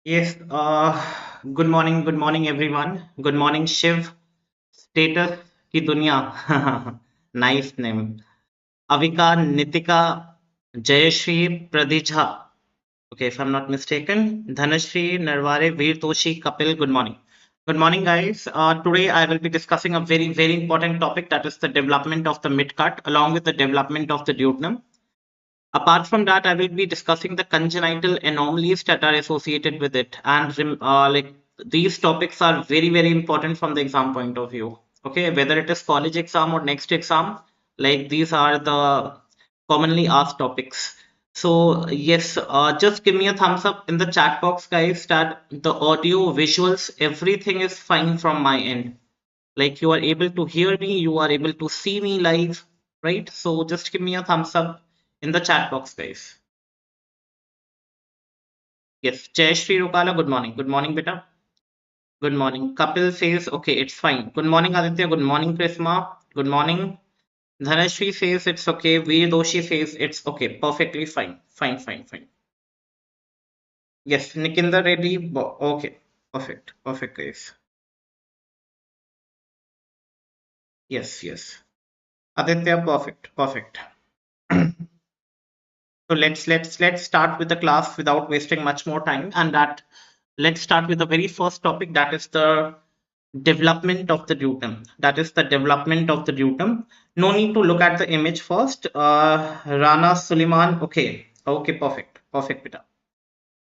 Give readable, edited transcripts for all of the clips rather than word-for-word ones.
Yes, good morning everyone. Good morning Shiv. Status की दुनिया. Nice name. Avika, Nitika, Jayashri, Pradija. Okay, if I'm not mistaken. Dhanashri, Narware, Veer Toshi, Kapil, good morning. Good morning, guys. Today I will be discussing a very important topic, that is the development of the midgut along with the development of the duodenum. Apart from that, I will be discussing the congenital anomalies that are associated with it, and like these topics are very important from the exam point of view. Okay, whether it is college exam or next exam, like these are the commonly asked topics. So yes, just give me a thumbs up in the chat box, guys, that the audio, visuals, everything is fine from my end. Like you are able to hear me, you are able to see me live, right? So just give me a thumbs up in the chat box, guys. Yes, Jay Shri Rukala, good morning. Good morning, beta. Good morning. Kapil says, okay, it's fine. Good morning, Aditya. Good morning, Prisma. Good morning. Dhanashri says it's okay. Veer Doshi says it's okay. Perfectly fine. Fine. Yes, Nikinda Reddy. Okay. Perfect, guys. Yes. Aditya, perfect. So let's start with the class without wasting much more time, and that let's start with the very first topic, that is the development of the duodenum. That is the development of the duodenum. No need to look at the image first. Rana Suleiman. Okay, perfect, Peter.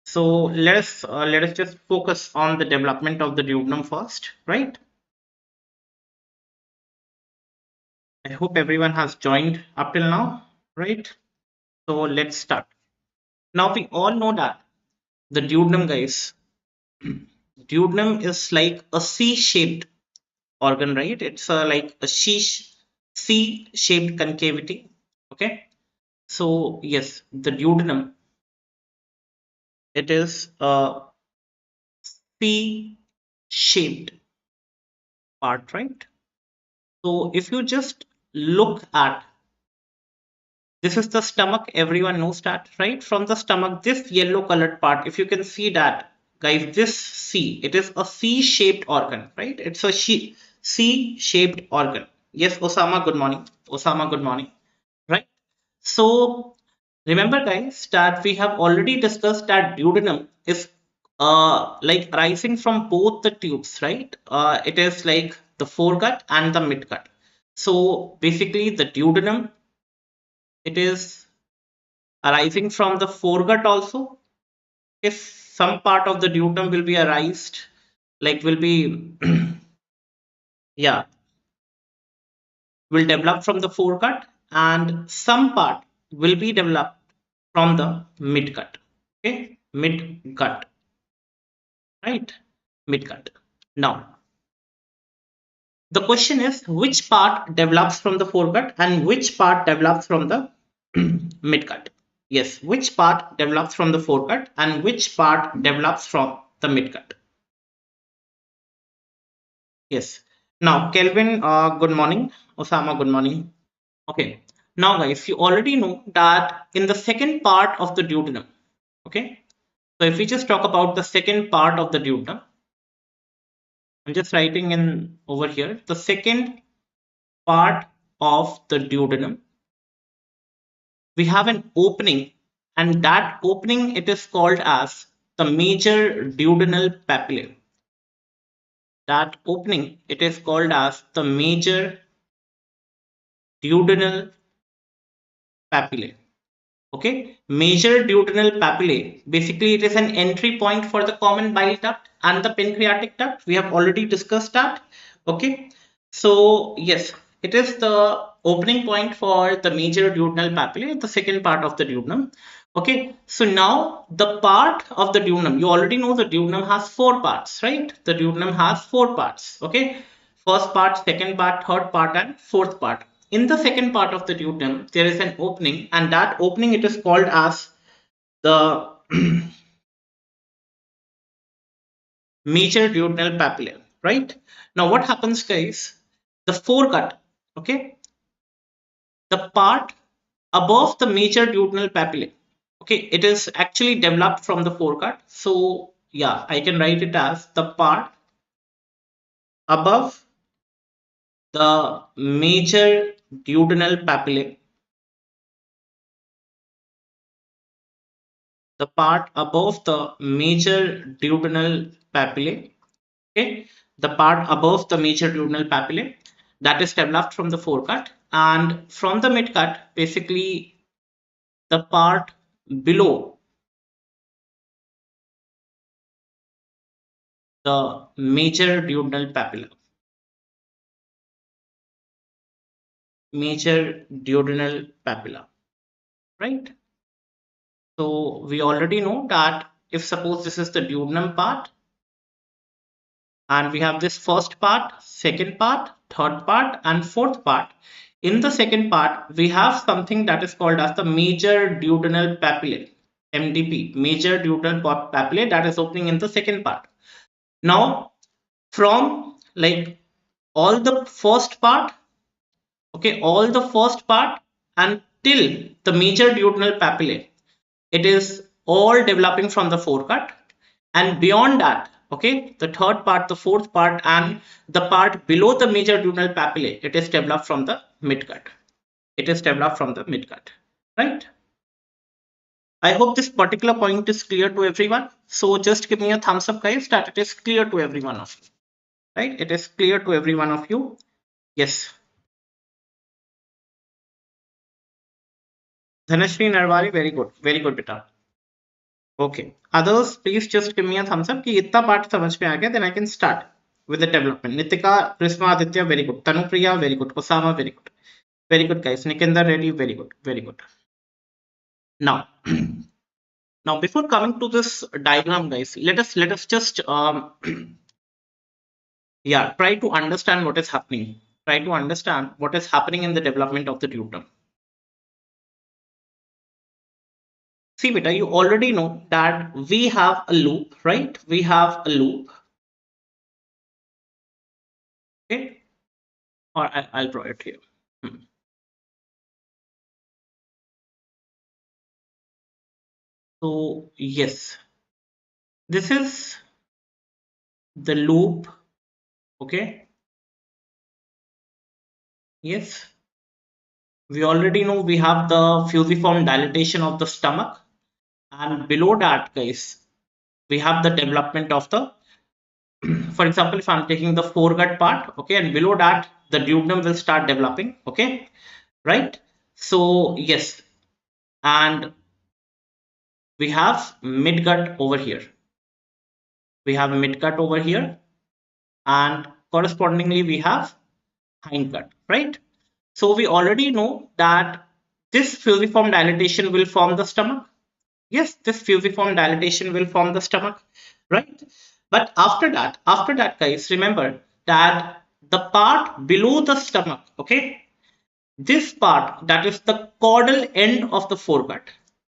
So let us just focus on the development of the duodenum first, right? I hope everyone has joined up till now, right? So let's start. Now we all know that the duodenum, guys, duodenum is like a C-shaped organ, right? It's like a C-shaped concavity. Okay. So yes, the duodenum, it is a C-shaped part, right? So if you just look at, this is the stomach, everyone knows that, right? From the stomach, this yellow colored part, if you can see that, guys, this C, it is a C-shaped organ, right? It's a C-shaped organ. Yes, Osama, good morning. Osama, good morning. Right? So remember, guys, that we have already discussed that duodenum is like arising from both the tubes, right? It is like the foregut and the midgut. So basically, the duodenum, it is arising from the foregut also. If some part of the duodenum will be arised, like will be yeah, will develop from the foregut, and some part will be developed from the midgut. Okay, midgut, right? Midgut. Now, the question is which part develops from the foregut and which part develops from the midgut? Yes, which part develops from the foregut and which part develops from the midgut? Yes. Now, Kelvin, good morning. Osama, good morning. Okay. Now, guys, you already know that in the second part of the duodenum, okay. So, if we just talk about the second part of the duodenum, I'm just writing in over here. The second part of the duodenum, we have an opening, and that opening, it is called as the major duodenal papillae. That opening, it is called as the major duodenal papillae. Okay, major duodenal papillae. Basically, it is an entry point for the common bile duct and the pancreatic duct. We have already discussed that. Okay, so yes, it is the opening point for the major duodenal papillae, the second part of the duodenum. Okay, so now the part of the duodenum, you already know the duodenum has four parts, right? The duodenum has four parts. Okay, first part, second part, third part, and fourth part. In the second part of the duodenum, there is an opening, and that opening, it is called as the major duodenal papillae, right? Now, what happens, guys? The foregut, okay, the part above the major duodenal papillae, okay, it is actually developed from the foregut. So yeah, I can write it as the part above the major duodenal papillae, the part above the major duodenal papillae, okay, the part above the major duodenal papillae that is developed from the foregut, and from the midgut, basically the part below the major duodenal papilla, major duodenal papilla, right? So we already know that if suppose this is the duodenum part, and we have this first part, second part, third part, and fourth part. In the second part, we have something that is called as the major duodenal papillae, MDP, major duodenal papillae, that is opening in the second part. Now, from like all the first part, okay, all the first part until the major duodenal papillae, it is all developing from the foregut, and beyond that, okay, the third part, the fourth part, and the part below the major duodenal papillae, it is developed from the midgut. It is developed from the midgut, right? I hope this particular point is clear to everyone. So just give me a thumbs up, guys, that it is clear to every one of you, right? It is clear to every one of you. Yes. Dhanashri Narwari, very good, beta. Okay. Others, please just give me a thumbs up कि इतना part समझ में आ गया, then I can start with the development. Nitika, Prisma, Aditya, very good. Tanupriya, very good. Osama, very good. Very good, guys. Nikindar Reddy, very good. Very good. Now, now before coming to this diagram, guys, let us just yeah, try to understand what is happening. Try to understand what is happening in the development of the duodenum. See, beta, you already know that we have a loop, right? We have a loop. Okay, or I'll draw it here. Hmm. So yes, this is the loop. Okay, yes, we already know we have the fusiform dilatation of the stomach, and below that, guys, we have the development of the, for example, if I'm taking the foregut part, okay, and below that the duodenum will start developing, okay, right? So yes, and we have midgut over here. We have a midgut over here, and correspondingly we have hindgut, right? So we already know that this fusiform dilatation will form the stomach. Yes, this fusiform dilatation will form the stomach, right? But after that, guys, remember that the part below the stomach, okay, this part, that is the caudal end of the foregut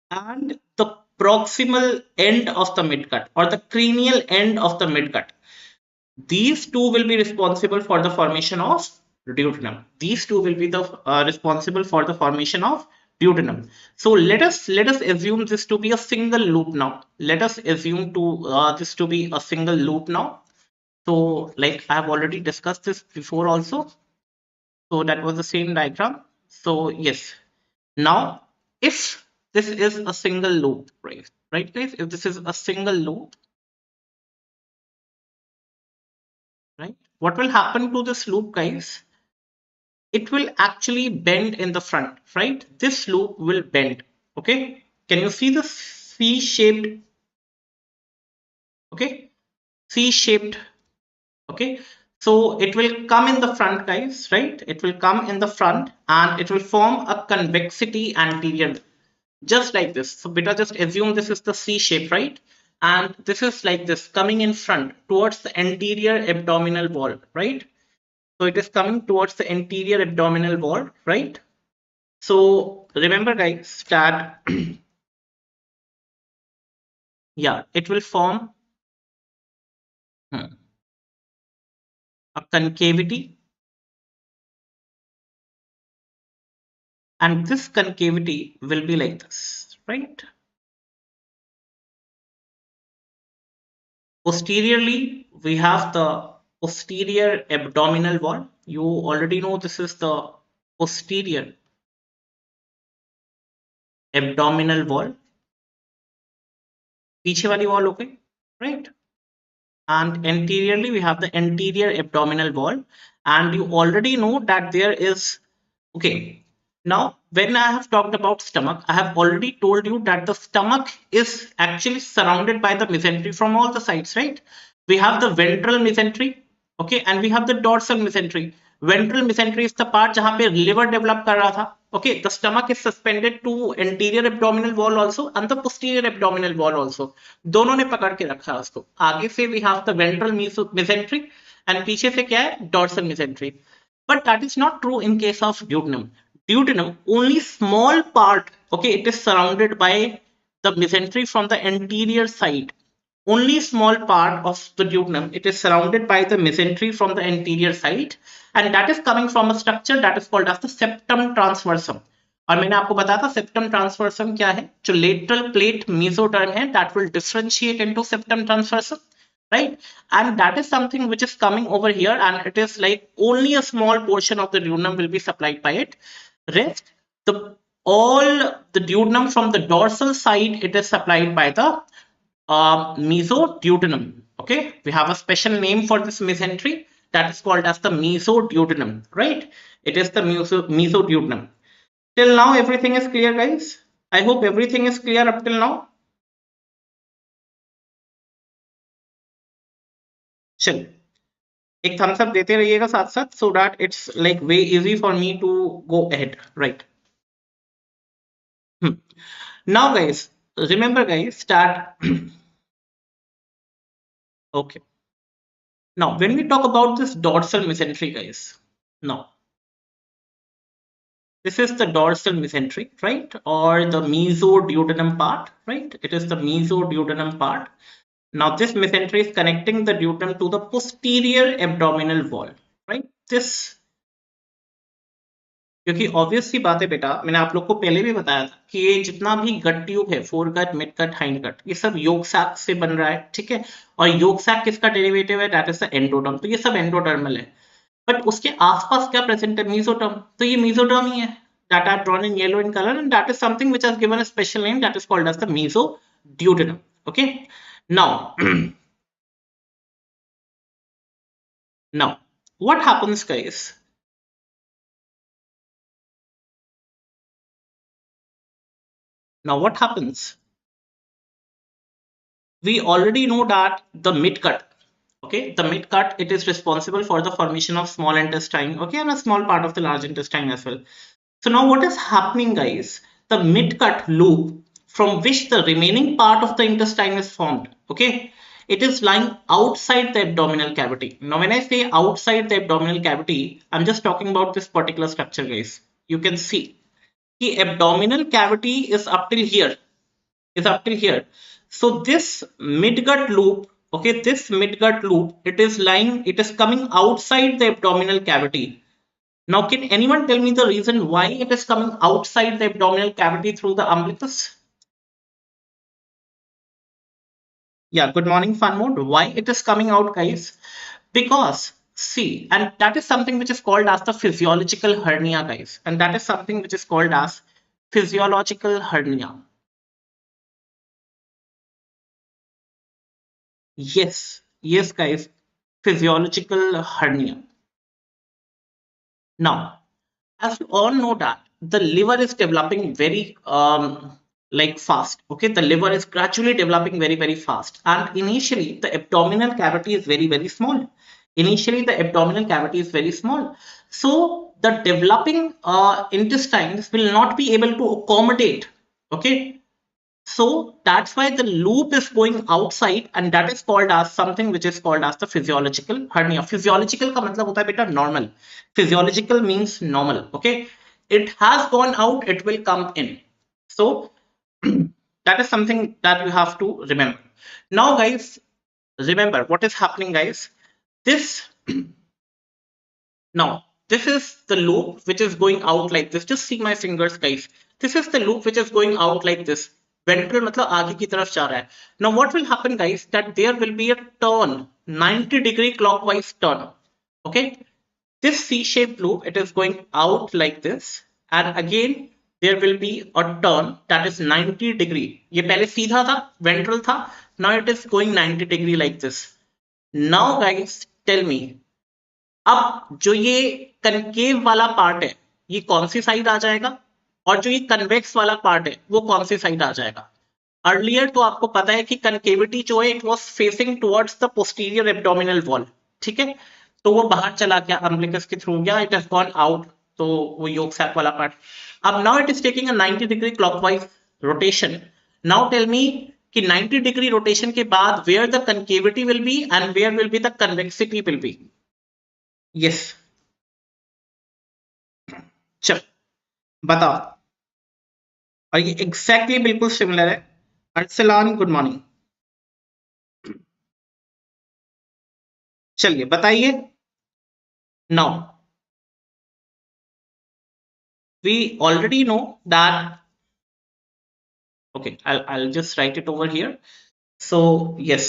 and the proximal end of the midgut, or the cranial end of the midgut, these two will be responsible for the formation of duodenum. These two will be the responsible for the formation of duodenum. So let us assume this to be a single loop now. Let us assume to this to be a single loop now. So like I have already discussed this before also. So that was the same diagram. So yes. Now if this is a single loop, right guys? If this is a single loop, right? What will happen to this loop, guys? It will actually bend in the front, right? This loop will bend. Okay, can you see the C-shaped? Okay, C-shaped. Okay, so it will come in the front, guys, right? It will come in the front and it will form a convexity anterior, just like this. So beta, just assume this is the C shape, right? And this is like this, coming in front towards the anterior abdominal wall, right? So it is coming towards the anterior abdominal wall, right? So remember, guys, that yeah, it will form a concavity, and this concavity will be like this, right? Posteriorly, we have the posterior abdominal wall. You already know this is the posterior abdominal wall. पीछे वाली wall, okay, right? And anteriorly, we have the anterior abdominal wall. And you already know that there is, okay. Now, when I have talked about stomach, I have already told you that the stomach is actually surrounded by the mesentery from all the sides, right? We have the ventral mesentery, okay, and we have the dorsal mesentery. Ventral mesentery is the part जहाँ पे liver develop कर रहा था. Okay, the stomach is suspended to anterior abdominal wall also and the posterior abdominal wall also. दोनों ने पकड़ के रखा है उसको. आगे से we have the ventral mesentery and पीछे से क्या है? Dorsal mesentery. But that is not true in case of duodenum. Duodenum, only small part, okay, it is surrounded by the mesentery from the anterior side. Only small part of the duodenum, it is surrounded by the mesentery from the anterior side, and that is coming from a structure that is called as the septum transversum. और मैंने आपको बताया था septum ट्रांसवर्सम क्या है, जो lateral plate mesoderm है, that will differentiate into septum transversum, right? And that is something which is coming over here, and it is like only a small portion of the duodenum will be supplied by it. Rest, the all the duodenum from the dorsal side, it is supplied by the mesoduodenum. Okay, we have a special name for this mesentery that is called as the mesoduodenum, right? It is the mesoduodenum. Till now, everything is clear, guys. I hope everything is clear up till now. चल एक thumbs up देते रहिएगा साथ साथ, so that it's like way easy for me to go ahead, right? Now, guys, remember, guys, that okay. Now, when we talk about this dorsal mesentery, guys, now this is the dorsal mesentery, right? Or the mesoduodenum part, right? It is the mesoduodenum part. Now, this mesentery is connecting the duodenum to the posterior abdominal wall, right? This, क्योंकि obvious सी बात है बेटा, मैंने आप लोग को पहले भी बताया था कि ये जितना भी गट ट्यूब है, फोरगट, मिडगट, हाइंडगट, ये सब योग सैक से बन रहा है, ठीक है? और योग सैक किसका डेरिवेटिव है? That is the endoderm. तो ये सब एंडोडर्मल है, बट उसके आसपास क्या प्रेजेंट है? मेसोडर्म. तो ये मेसोडर्म ही है, that are drawn in yellow in color, and that is something which has given a special name that is called as the mesoduodenum. Okay, now now what happens, guys? Now what happens? We already know that the midgut, okay, the midgut, it is responsible for the formation of small intestine, okay, and a small part of the large intestine as well. So now what is happening, guys? The midgut loop from which the remaining part of the intestine is formed, okay, it is lying outside the abdominal cavity. Now when I say outside the abdominal cavity, I'm just talking about this particular structure, guys. You can see the abdominal cavity is up till here, is up till here. So this midgut loop, okay, this midgut loop, it is lying, it is coming outside the abdominal cavity. Now, can anyone tell me the reason why it is coming outside the abdominal cavity through the umbilicus? Yeah, good morning, fun mode. Why it is coming out, guys? Because see, and that is something which is called as the physiological hernia, guys, and that is something which is called as physiological hernia. Yes, yes, guys, physiological hernia. Now, as you all know that the liver is developing very like fast. Okay, the liver is gradually developing very fast, and initially the abdominal cavity is very small. Initially, the abdominal cavity is very small, so the developing intestines will not be able to accommodate. Okay, so that's why the loop is going outside, and that is called as something which is called as the physiological hernia. Physiological का मतलब होता है बेटा normal. Physiological means normal. Okay, it has gone out, it will come in. So that is something that you have to remember. Now, guys, remember what is happening, guys. This now this is the loop which is going out like this. Just see my fingers, guys. This is the loop which is going out like this. Ventral मतलब आगे की तरफ जा रहा है. Now what will happen guys, that there will be a turn, 90-degree clockwise turn. Okay, this C-shaped loop, it is going out like this, and again there will be a turn that is 90 degree. ये पहले सीधा था, ventral था, now it is going 90 degree like this. Now guys tell me, अब जो ये concave वाला part है ये कौन सी साइड आ जाएगा, और जो ये कन्वेक्स वाला पार्ट है वो कौन सी साइड आ जाएगा. अर्लियर तो आपको पता है कि कनकेविटी जो है it was facing towards the posterior abdominal wall. ठीक है, तो वो बाहर चला गया, अम्बिलिकस के थ्रू गया, इट हैज गॉन आउट, तो वो योग सैक वाला पार्ट. अब now it is taking a 90 degree clockwise rotation. Now tell me कि 90 डिग्री रोटेशन के बाद where the concavity will be and where will be the convexity will be. Yes, चल बताओ. और ये एग्जैक्टली बिल्कुल सिमिलर है. Arsalan good morning. चलिए बताइए. Now we already know that, okay, I'll just write it over here. So yes,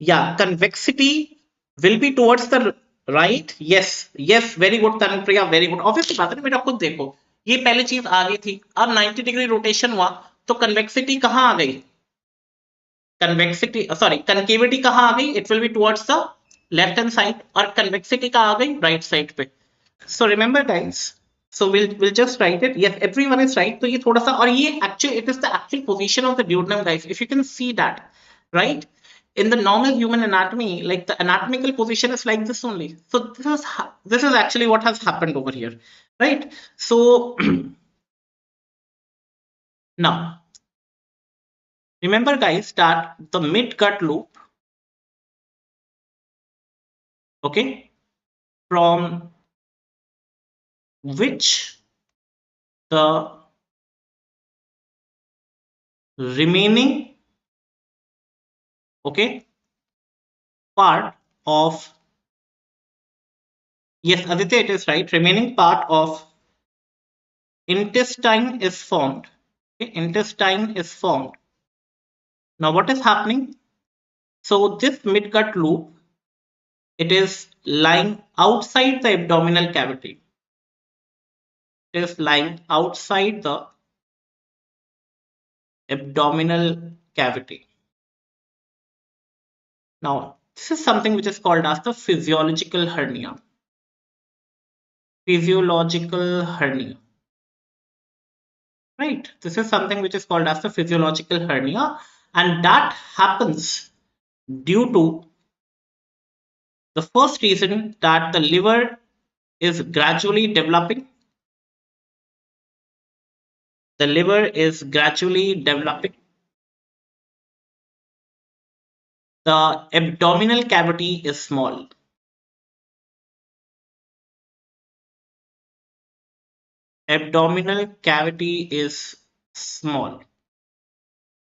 yeah, convexity will be towards the right. Yes, yes, very good Tanpriya, very good. Obviously बात है, मेरा खुद देखो ये पहले चीज आ गई थी, अब 90 डिग्री रोटेशन हुआ तो कन्वेक्सिटी कहाँ आ गई, कन्वेक्सिटी सॉरी कनकेविटी कहाँ आ गई, it will be towards the left hand side, और कन्वेक्सिटी कहाँ आ गई, राइट साइड पे. So remember guys, so we'll just write it. Yes, everyone is right. तो ये थोड़ा सा, और ये actually it is the actual position of the duodenum guys. If you can see that, right? In the normal human anatomy, like the anatomical position is like this only. So this is actually what has happened over here, right? So now remember guys that the midgut loop, okay, from which the remaining, okay, part of, yes Aditya, it is right, remaining part of intestine is formed. Okay, intestine is formed. Now what is happening, so this midgut loop, it is lying outside the abdominal cavity. It is lying outside the abdominal cavity. Now this is something which is called as the physiological hernia. Physiological hernia, right? This is something which is called as the physiological hernia, and that happens due to the first reason that the liver is gradually developing. The liver is gradually developing. The abdominal cavity is small. Abdominal cavity is small.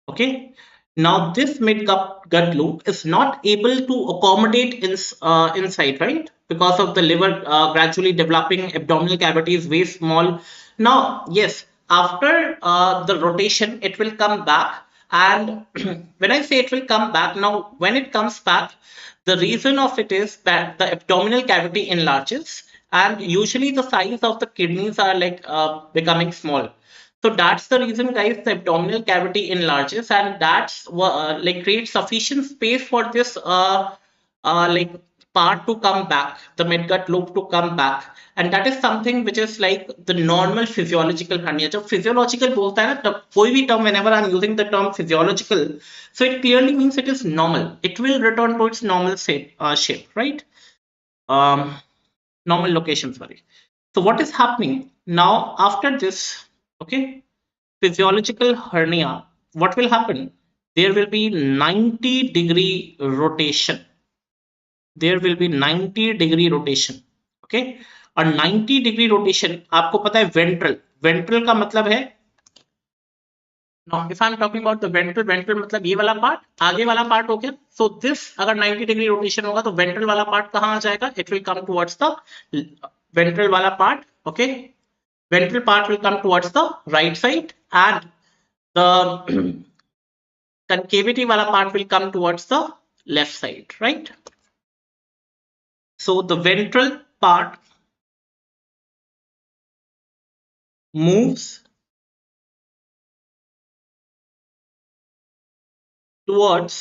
Okay, now this midgut loop is not able to accommodate inside, right? Because of the liver gradually developing, abdominal cavity is very small. Now yes, after the rotation it will come back, and when I say it will come back, now when it comes back, the reason of it is that the abdominal cavity enlarges, and usually the size of the kidneys are like becoming small. So that's the reason guys, the abdominal cavity enlarges, and that's like creates sufficient space for this like part to come back, the midgut loop to come back, and that is something which is like the normal physiological hernia. जब physiological बोलता है ना, तब कोई भी term, whenever I'm using the term physiological, so it clearly means it is normal. It will return to its normal shape, right? Normal location, sorry. So what is happening now after this, okay, physiological hernia, what will happen? There will be 90-degree rotation. There will be 90-degree rotation. Okay, और 90-degree rotation आपको पता है ventral. Ventral का मतलब है, now if I'm talking about the ventral मतलब ये वाला पार्ट, आगे वाला पार्ट हो गया. So this अगर 90-degree rotation होगा तो ventral वाला पार्ट कहाँ आ जाएगा? It will come towards the ventral वाला part. Okay, ventral part will come towards the right side, and the concavity wala part will come towards the left side, right? So the ventral part moves towards,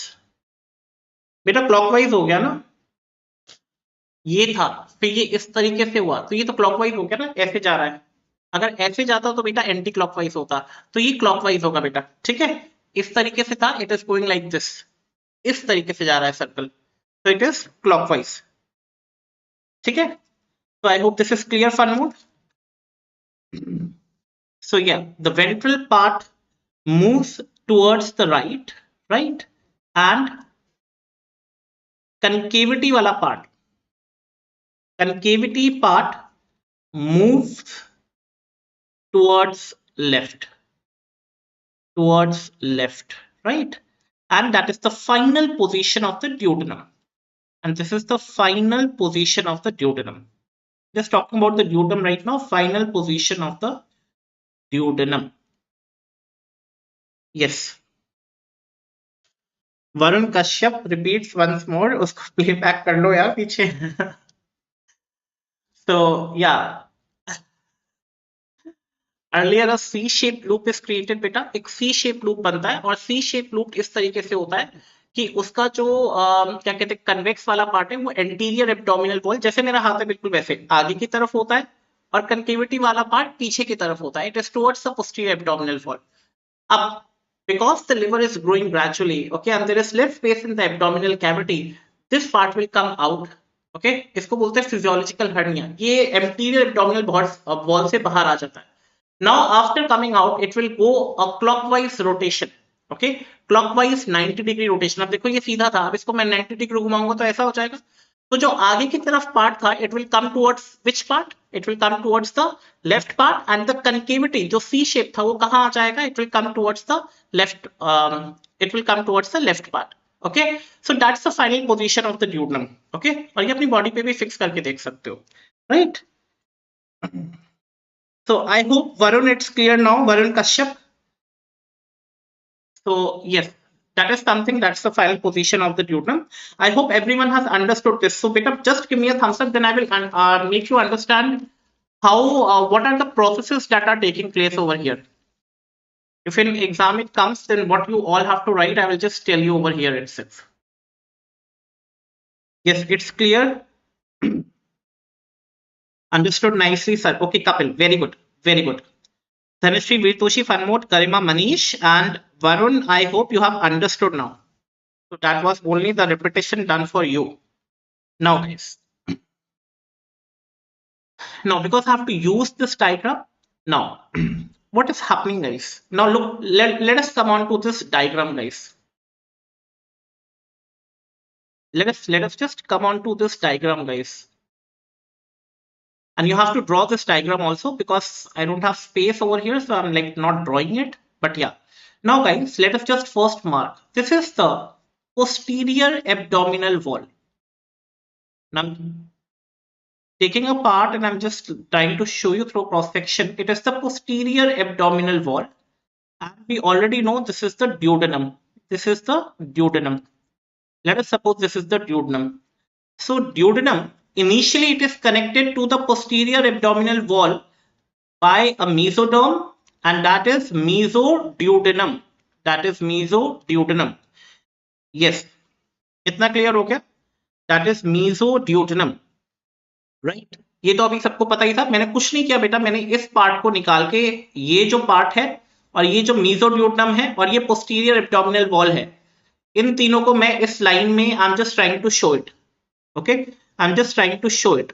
बेटा clockwise हो गया ना, ये था, फिर ये इस तरीके से हुआ, तो ये तो क्लॉकवाइज हो गया ना, ऐसे जा रहा है। अगर ऐसे जाता तो बेटा एंटी क्लॉकवाइज होता, तो ये क्लॉकवाइज होगा बेटा, ठीक है। इस तरीके से था, it is going like this, इस तरीके से जा रहा है सर्कल, तो इट इज क्लॉकवाइज, ठीक है। So I hope this is clear, fun mode. So yeah, the ventral part moves towards the right, right, and concavity wala part moves towards left, right, and that is the final position of the duodenum, and this is the final position of the duodenum. Just talking about the duodenum right now, final position of the duodenum. Yes, Varun Kashyap repeats once more, उसको playback कर लो यार पीछे. So yeah, earlier a C-shaped loop is created बेटा, एक C-shaped loop बनता है, और C-shaped loop इस तरीके से होता है कि उसका जो क्या कहते हैं कन्वेक्स वाला पार्ट है वो एंटीरियर एब्डोमिनल वॉल, जैसे मेरा हाथ है बिल्कुल वैसे आगे की तरफ होता है, और कनकेविटी वाला पार्ट पीछे की तरफ होता है, it is towards the posterior abdominal wall. Up, because the liver is growing gradually, okay, and there is less space in the abdominal cavity, this part will come out, okay. इसको बोलते हैं physiological hernia, ये anterior abdominal wall से बाहर आ जाता है. Now after coming out, it will go a clockwise rotation, okay, clockwise 90-degree rotation. अब देखो ये सीधा था, अब इसको मैं 90 डिग्री घुमाऊंगा तो ऐसा हो जाएगा. तो जो आगे की तरफ पार्ट था, it will come towards which part, it will come towards the left part, and the concavity जो सी शेप था वो कहाँ आ जाएगा, it will come towards the left, it will come towards the left part, okay. So that's the final position of the duodenum, okay. और ये अपनी body पे भी फिक्स करके देख सकते हो, right. So I hope Varun it's clear now, Varun Kashyap. So yes, that is something, that's the final position of the duodenum. I hope everyone has understood this. So beta, just give me a thumbs up, then I will make you understand how what are the processes that are taking place over here. If in exam it comes, then what you all have to write, I will just tell you over here itself. Yes, it's clear. Understood nicely, sir. Okay, Kapil, very good, very good. Dhanashree, Virtoshi, Fanmot, Karima, Manish, and Varun, I hope you have understood now. So that was only the repetition done for you. Now guys, now because I have to use this diagram, now what is happening guys? Now look, let us come on to this diagram guys. Let us just come on to this diagram guys. And you have to draw this diagram also, because I don't have space over here, so I'm like not drawing it, but yeah. Now guys, let us just first mark, this is the posterior abdominal wall. Now I'm taking a part and I'm just trying to show you through cross section. It is the posterior abdominal wall, and we already know this is the duodenum. This is the duodenum. Let us suppose this is the duodenum. So duodenum, initially it is connected to the posterior abdominal wall by a mesoderm, and that is mesoduodenum. That is mesoduodenum. Yes, इतना clear हो गया? That is mesoduodenum, right? ये तो अभी सबको पता ही था. मैंने कुछ नहीं किया बेटा, मैंने इस पार्ट को निकाल के, ये जो पार्ट है और ये जो mesoduodenum है और ये posterior abdominal wall है, इन तीनों को मैं इस लाइन में I am just trying to show it, okay, I am just trying to show it,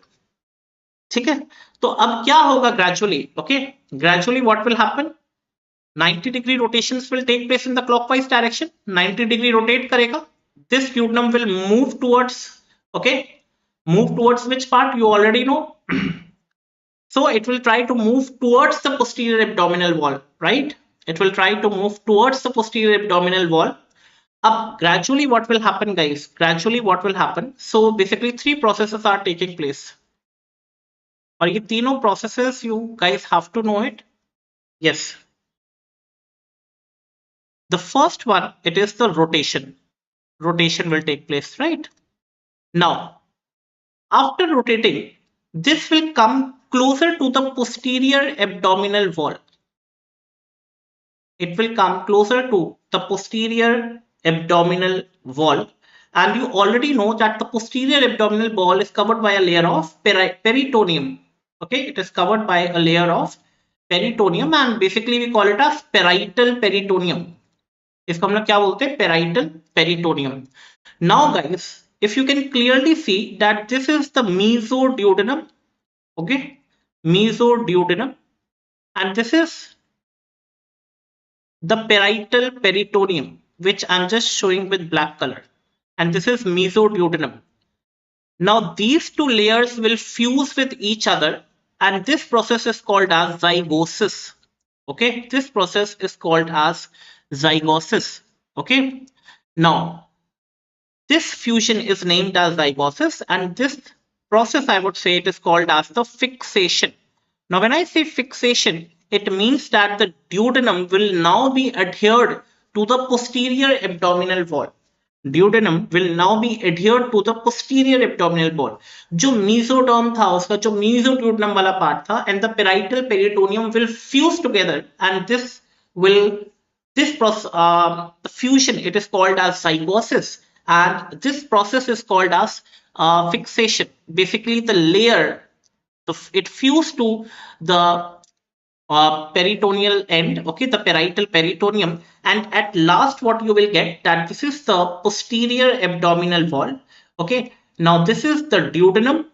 ठीक है. तो अब क्या होगा gradually, okay, gradually what will happen, 90-degree rotations will take place in the clockwise direction. 90 degree rotate करेगा, this duodenum will move towards, okay, move towards which part you already know. So it will try to move towards the posterior abdominal wall, right? It will try to move towards the posterior abdominal wall. Up gradually what will happen guys, gradually what will happen, so basically 3 processes are taking place, और ये तीनों processes you guys have to know it. Yes, The first one, it is the rotation. Rotation will take place, right? Now, after rotating, this will come closer to the posterior abdominal wall. It will come closer to the posterior abdominal wall. And you already know that the posterior abdominal wall is covered by a layer of peritoneum. Okay, it is covered by a layer of peritoneum, and basically we call it as parietal peritoneum. इसको हम लोग क्या बोलते हैं? Parietal peritoneum. Now guys, if you can clearly see that this is the mesoduodenum, okay, mesoduodenum, and this is the parietal peritoneum, which I'm just showing with black color, and this is mesoduodenum. Now these two layers will fuse with each other, and this process is called as zygosis. Okay, this process is called as zygosis. Okay, now this fusion is named as zygosis, and this process, I would say, it is called as the fixation. Now, when I say fixation, it means that the duodenum will now be adhered to the posterior abdominal wall. Duodenum will now be adhered to the posterior abdominal wall. जो mesoderm था उसका जो mesoduodenum वाला part था, and the parietal peritoneum will fuse together, and this process, the fusion, it is called as zygosis, and this process is called as fixation. Basically, the layer, it fused to the peritoneal end, okay, the parietal peritoneum, and at last what you will get that this is the posterior abdominal wall. Okay, now this is the duodenum,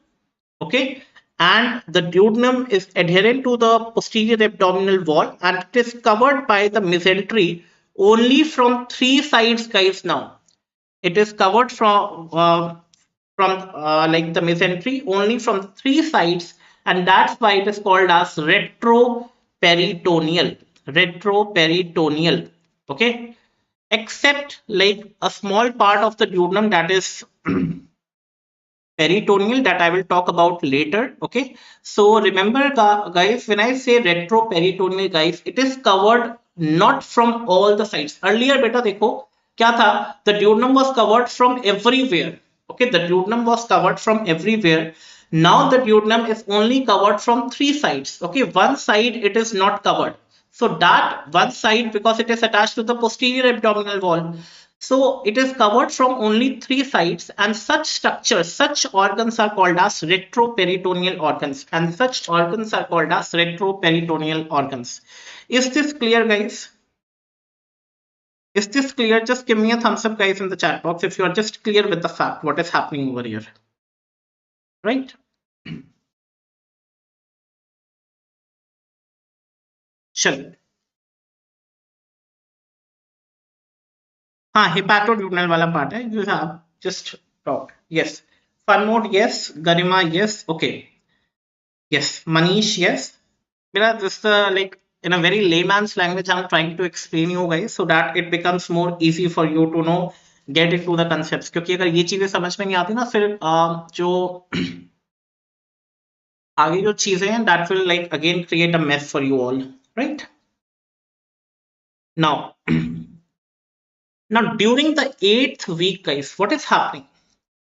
okay, and the duodenum is adherent to the posterior abdominal wall, and it is covered by the mesentery only from three sides, guys. Now it is covered from like the mesentery only from three sides, and that's why it is called as retroperitoneal. Retroperitoneal. Okay, except like a small part of the duodenum, that is peritoneal, that I will talk about later. Okay, so remember guys, when I say retroperitoneal, guys, it is covered not from all the sides. Earlier beta देखो क्या था, the duodenum was covered from everywhere. Okay, the duodenum was covered from everywhere. Now the duodenum is only covered from three sides. Okay, one side it is not covered. So that one side, because it is attached to the posterior abdominal wall, so it is covered from only three sides, and such structures, such organs are called as retroperitoneal organs, and such organs are called as retroperitoneal organs. Is this clear, guys? Is this clear? Just give me a thumbs up, guys, in the chat box if you are just clear with the fact what is happening over here. Right? Sure. हाँ, hepatoduodenal वाला part है. You have just talked. Yes. Fun mode, yes. Garima, yes. Okay. Yes. Manish, yes. This like in a very layman's language I'm trying to explain you guys, so that it becomes more easy for you to know, get into the concepts. क्योंकि अगर ये चीजें समझ में नहीं आती ना, फिर जो आगे जो चीजें हैं, that will like again create a mess for you all, right? Now, now during the 8th week, guys, what is happening?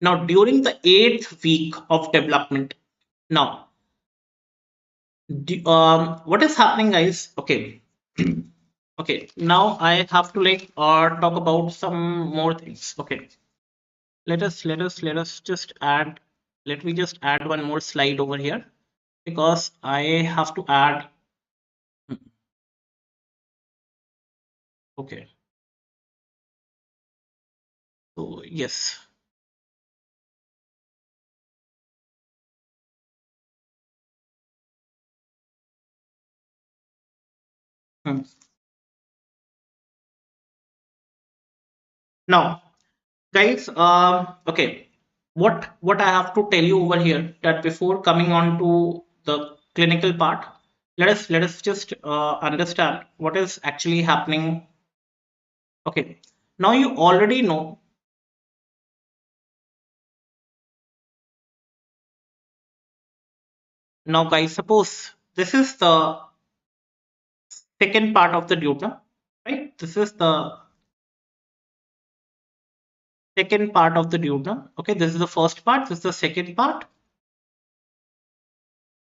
Now during the 8th week of development, now what is happening, guys? Okay. Okay, now I have to like talk about some more things. Okay, let us just add, let me just add one more slide over here, because I have to add. Okay, so yes. Now guys, okay, what I have to tell you over here, that before coming on to the clinical part, let us just understand what is actually happening. Okay, now you already know. Now guys, suppose this is the second part of the duodenum, right? this is the second part of the duodenum. Okay, this is the first part, this is the second part.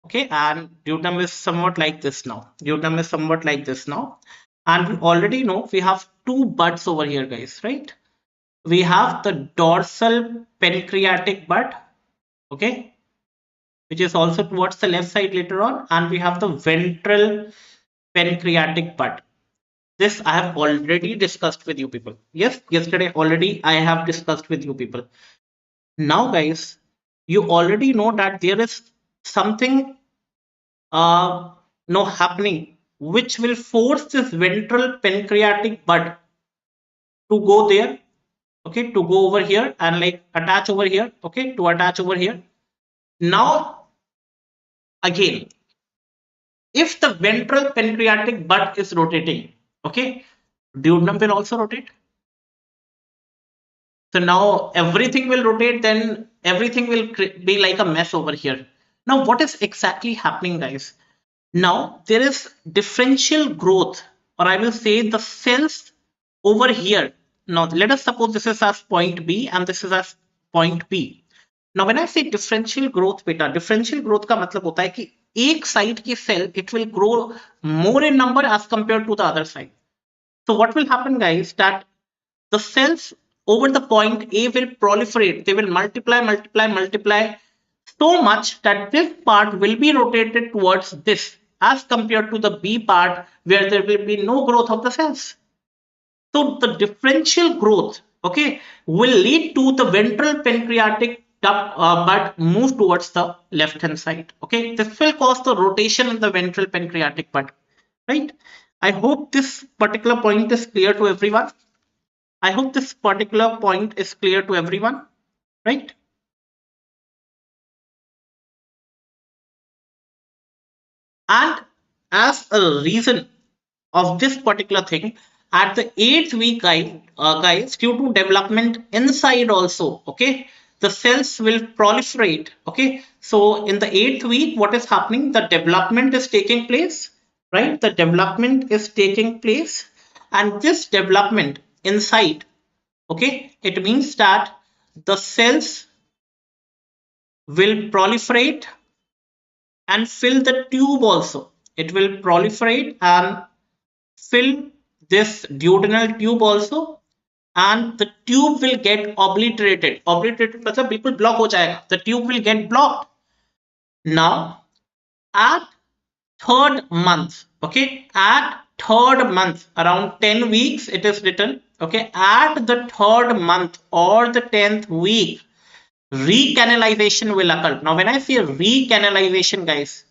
Okay, and duodenum is somewhat like this now. Duodenum is somewhat like this now. And we already know we have two buds over here, guys, right? We have the dorsal pancreatic bud, okay, which is also towards the left side later on, and we have the ventral pancreatic bud. This I have already discussed with you people. Yes, yesterday already I have discussed with you people. Now, guys, you already know that there is something now happening which will force this ventral pancreatic bud to go there, okay, to go over here and like attach over here, okay, to attach over here. Now, again, if the ventral pancreatic bud is rotating, okay, duodenum will also rotate. So now everything will rotate, then everything will be like a mess over here. Now, what is exactly happening, guys? Now, there is differential growth, or I will say the cells over here. Now, let us suppose this is as point B and this is as point B. Now, when I say differential growth, beta, differential growth का मतलब होता है कि एक side की cell, it will grow more in number as compared to the other side. So what will happen, guys, that the cells over the point A will proliferate. They will multiply, multiply, multiply so much that this part will be rotated towards this as compared to the B part where there will be no growth of the cells. So the differential growth, okay, will lead to the ventral pancreatic bud move towards the left hand side. Okay, this will cause the rotation in the ventral pancreatic bud, right? I hope this particular point is clear to everyone. I hope this particular point is clear to everyone, right? And as a reason of this particular thing, at the 8th week, guys, due to development inside also, okay, the cells will proliferate, okay. So in the 8th week, what is happening? The development is taking place, right? The development is taking place, and this development inside, okay, it means that the cells will proliferate and fill the tube also. It will proliferate and fill this duodenal tube also, and the tube will get obliterated. Obliterated मतलब बिल्कुल block हो जाएगा. The tube will get blocked. Now, at third month, okay, at third month, around 10 weeks, it is written, okay, at the third month or the 10th week, recanalization will occur. Now, when I say recanalization, guys,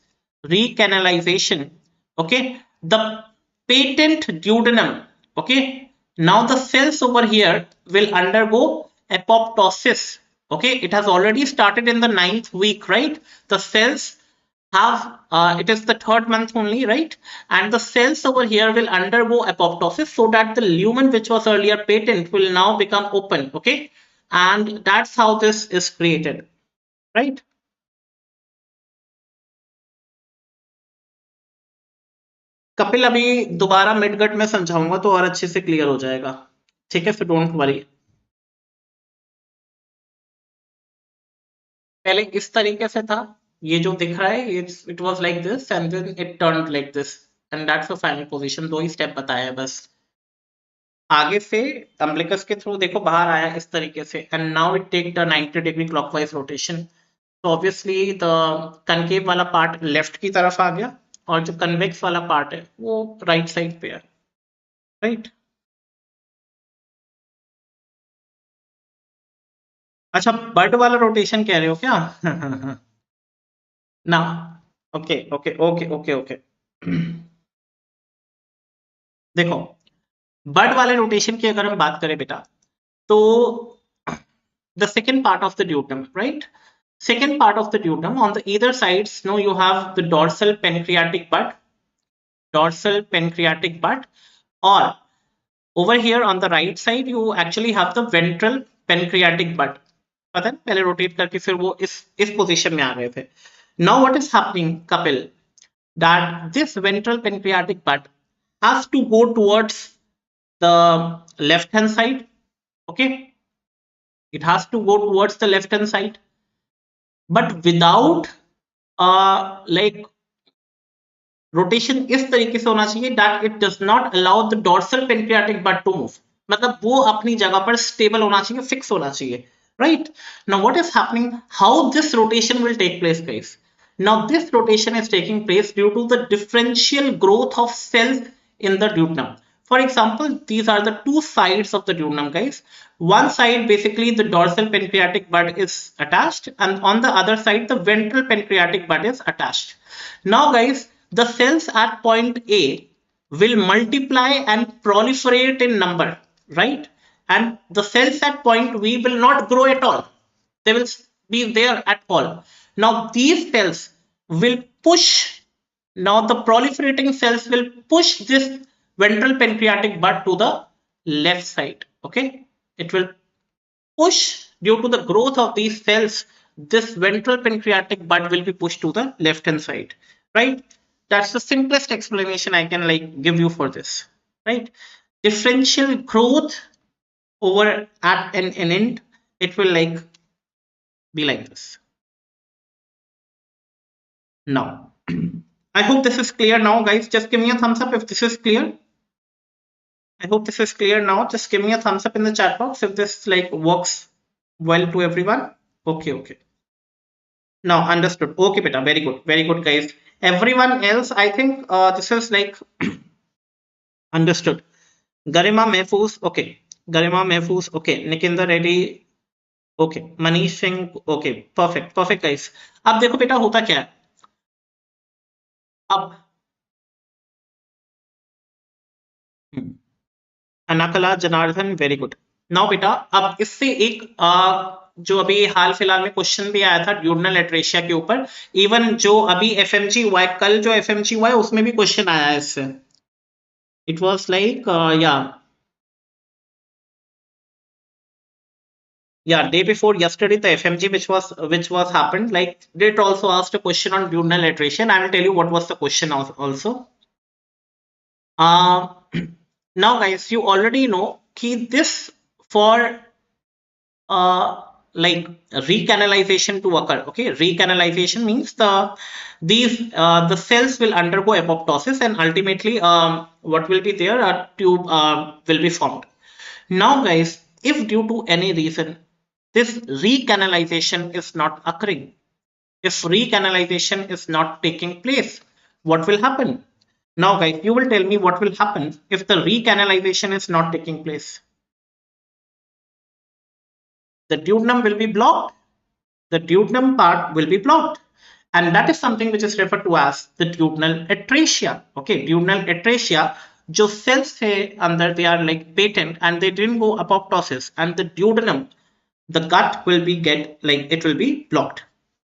recanalization, okay, the patent duodenum, okay, now the cells over here will undergo apoptosis. Okay, it has already started in the 9th week, right? The cells have it is the third month only, right? And the cells over here will undergo apoptosis so that the lumen which was earlier patent will now become open, okay, and that's how this is created, right? Kapil अभी दोबारा midgut में समझाऊंगा तो और अच्छे से clear हो जाएगा, ठीक है, सो डोंट वरी. पहले इस तरीके से था, ये जो दिख रहा है it was like this and then it turned like this and that's the final position. दो ही स्टेप बताया है बस. आगे से अम्बिलिकस के थ्रू देखो बाहर आया इस तरीके से and now it take the 90 degree clockwise rotation. तो ऑब्वियसली द कनकेव वाला पार्ट लेफ्ट की तरफ आ गया और जो कन्वेक्स वाला पार्ट है वो राइट साइड पे है, राइट? अच्छा, बर्ड वाला रोटेशन कह रहे हो क्या? ना, okay okay okay okay okay. देखो, बर्ड वाले रोटेशन की अगर हम बात करें बेटा, तो the second part of the duodenum, right? Second part of the duodenum, on the either sides, no, you have the dorsal pancreatic bud, or over here on the right side you actually have the ventral pancreatic bud. पता है पहले rotate करके फिर वो इस position में आ गए थे. Now what is happening, Kapil, that this ventral pancreatic bud has to go towards the left hand side. Okay, it has to go towards the left hand side, but without like rotation इस तरीके से होना चाहिए that it does not allow the dorsal pancreatic bud to move. मतलब वो अपनी जगह पर स्टेबल होना चाहिए, फिक्स होना चाहिए, right? Now what is happening, how this rotation will take place, guys? Now this rotation is taking place due to the differential growth of cells in the duodenum. For example, these are the two sides of the duodenum, guys. One side, basically the dorsal pancreatic bud is attached, and on the other side the ventral pancreatic bud is attached. Now guys, the cells at point A will multiply and proliferate in number, right? And the cells at point B will not grow at all. They will be there at all. Now these cells will push, now the proliferating cells will push this ventral pancreatic bud to the left side. Okay, it will push, due to the growth of these cells, this ventral pancreatic bud will be pushed to the left hand side, right? That's the simplest explanation I can like give you for this, right? Differential growth over at an end, it will like be like this. Now I hope this is clear now, guys. Just give me a thumbs up if this is clear. I hope this is clear now. Just give me a thumbs up in the chat box if this like works well to everyone. Okay, okay. Now understood. Okay, beta. Very good, guys. Everyone else, I think this is like understood. Garima Mehfooz, okay. Garima Mehfooz, okay. Nikinder Reddy, okay. Manish Singh, okay. Perfect, perfect, guys. अब देखो बेटा होता क्या है अब अनाकला Janardan very good. Now बेटा अब इससे एक जो अभी हाल फिलहाल में क्वेश्चन भी आया था ड्यूडनल एट्रेशिया के ऊपर, इवन जो अभी एफएमजी हुआ है, कल जो एफएमजी हुआ है उसमें भी क्वेश्चन आया है इससे. It was like yeah, day before yesterday the FMG which was happened, like it also asked a question on duodenal atresia. I will tell you what was the question also. uh, now guys, you already know कि this for like recanalization to occur. Okay, recanalization means the cells will undergo apoptosis and ultimately what will be there, a tube will be formed. Now guys, if due to any reason this recanalization is not occurring, if recanalization is not taking place, what will happen? Now guys, you will tell me what will happen if the recanalization is not taking place. The duodenum will be blocked. The duodenum part will be blocked, and that is something which is referred to as the duodenal atresia. Okay, duodenal atresia, जो cells थे अंदर, they are like patent and they didn't go apoptosis, and the duodenum, the gut will be it will be blocked,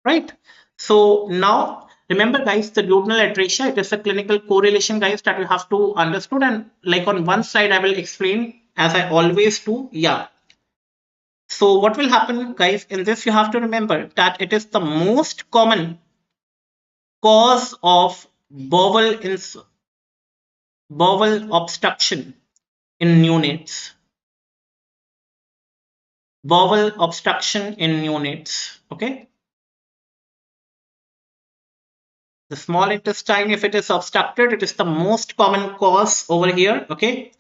right? So now remember guys, the duodenal atresia, it is a clinical correlation, guys, that you have to understood, and like on one slide I will explain as I always do. Yeah. So what will happen, guys, in this you have to remember that it is the most common cause of bowel obstruction in neonates. Bowel obstruction in neonates. Okay. The small intestine, if it is obstructed, it is the most common cause over here. Okay.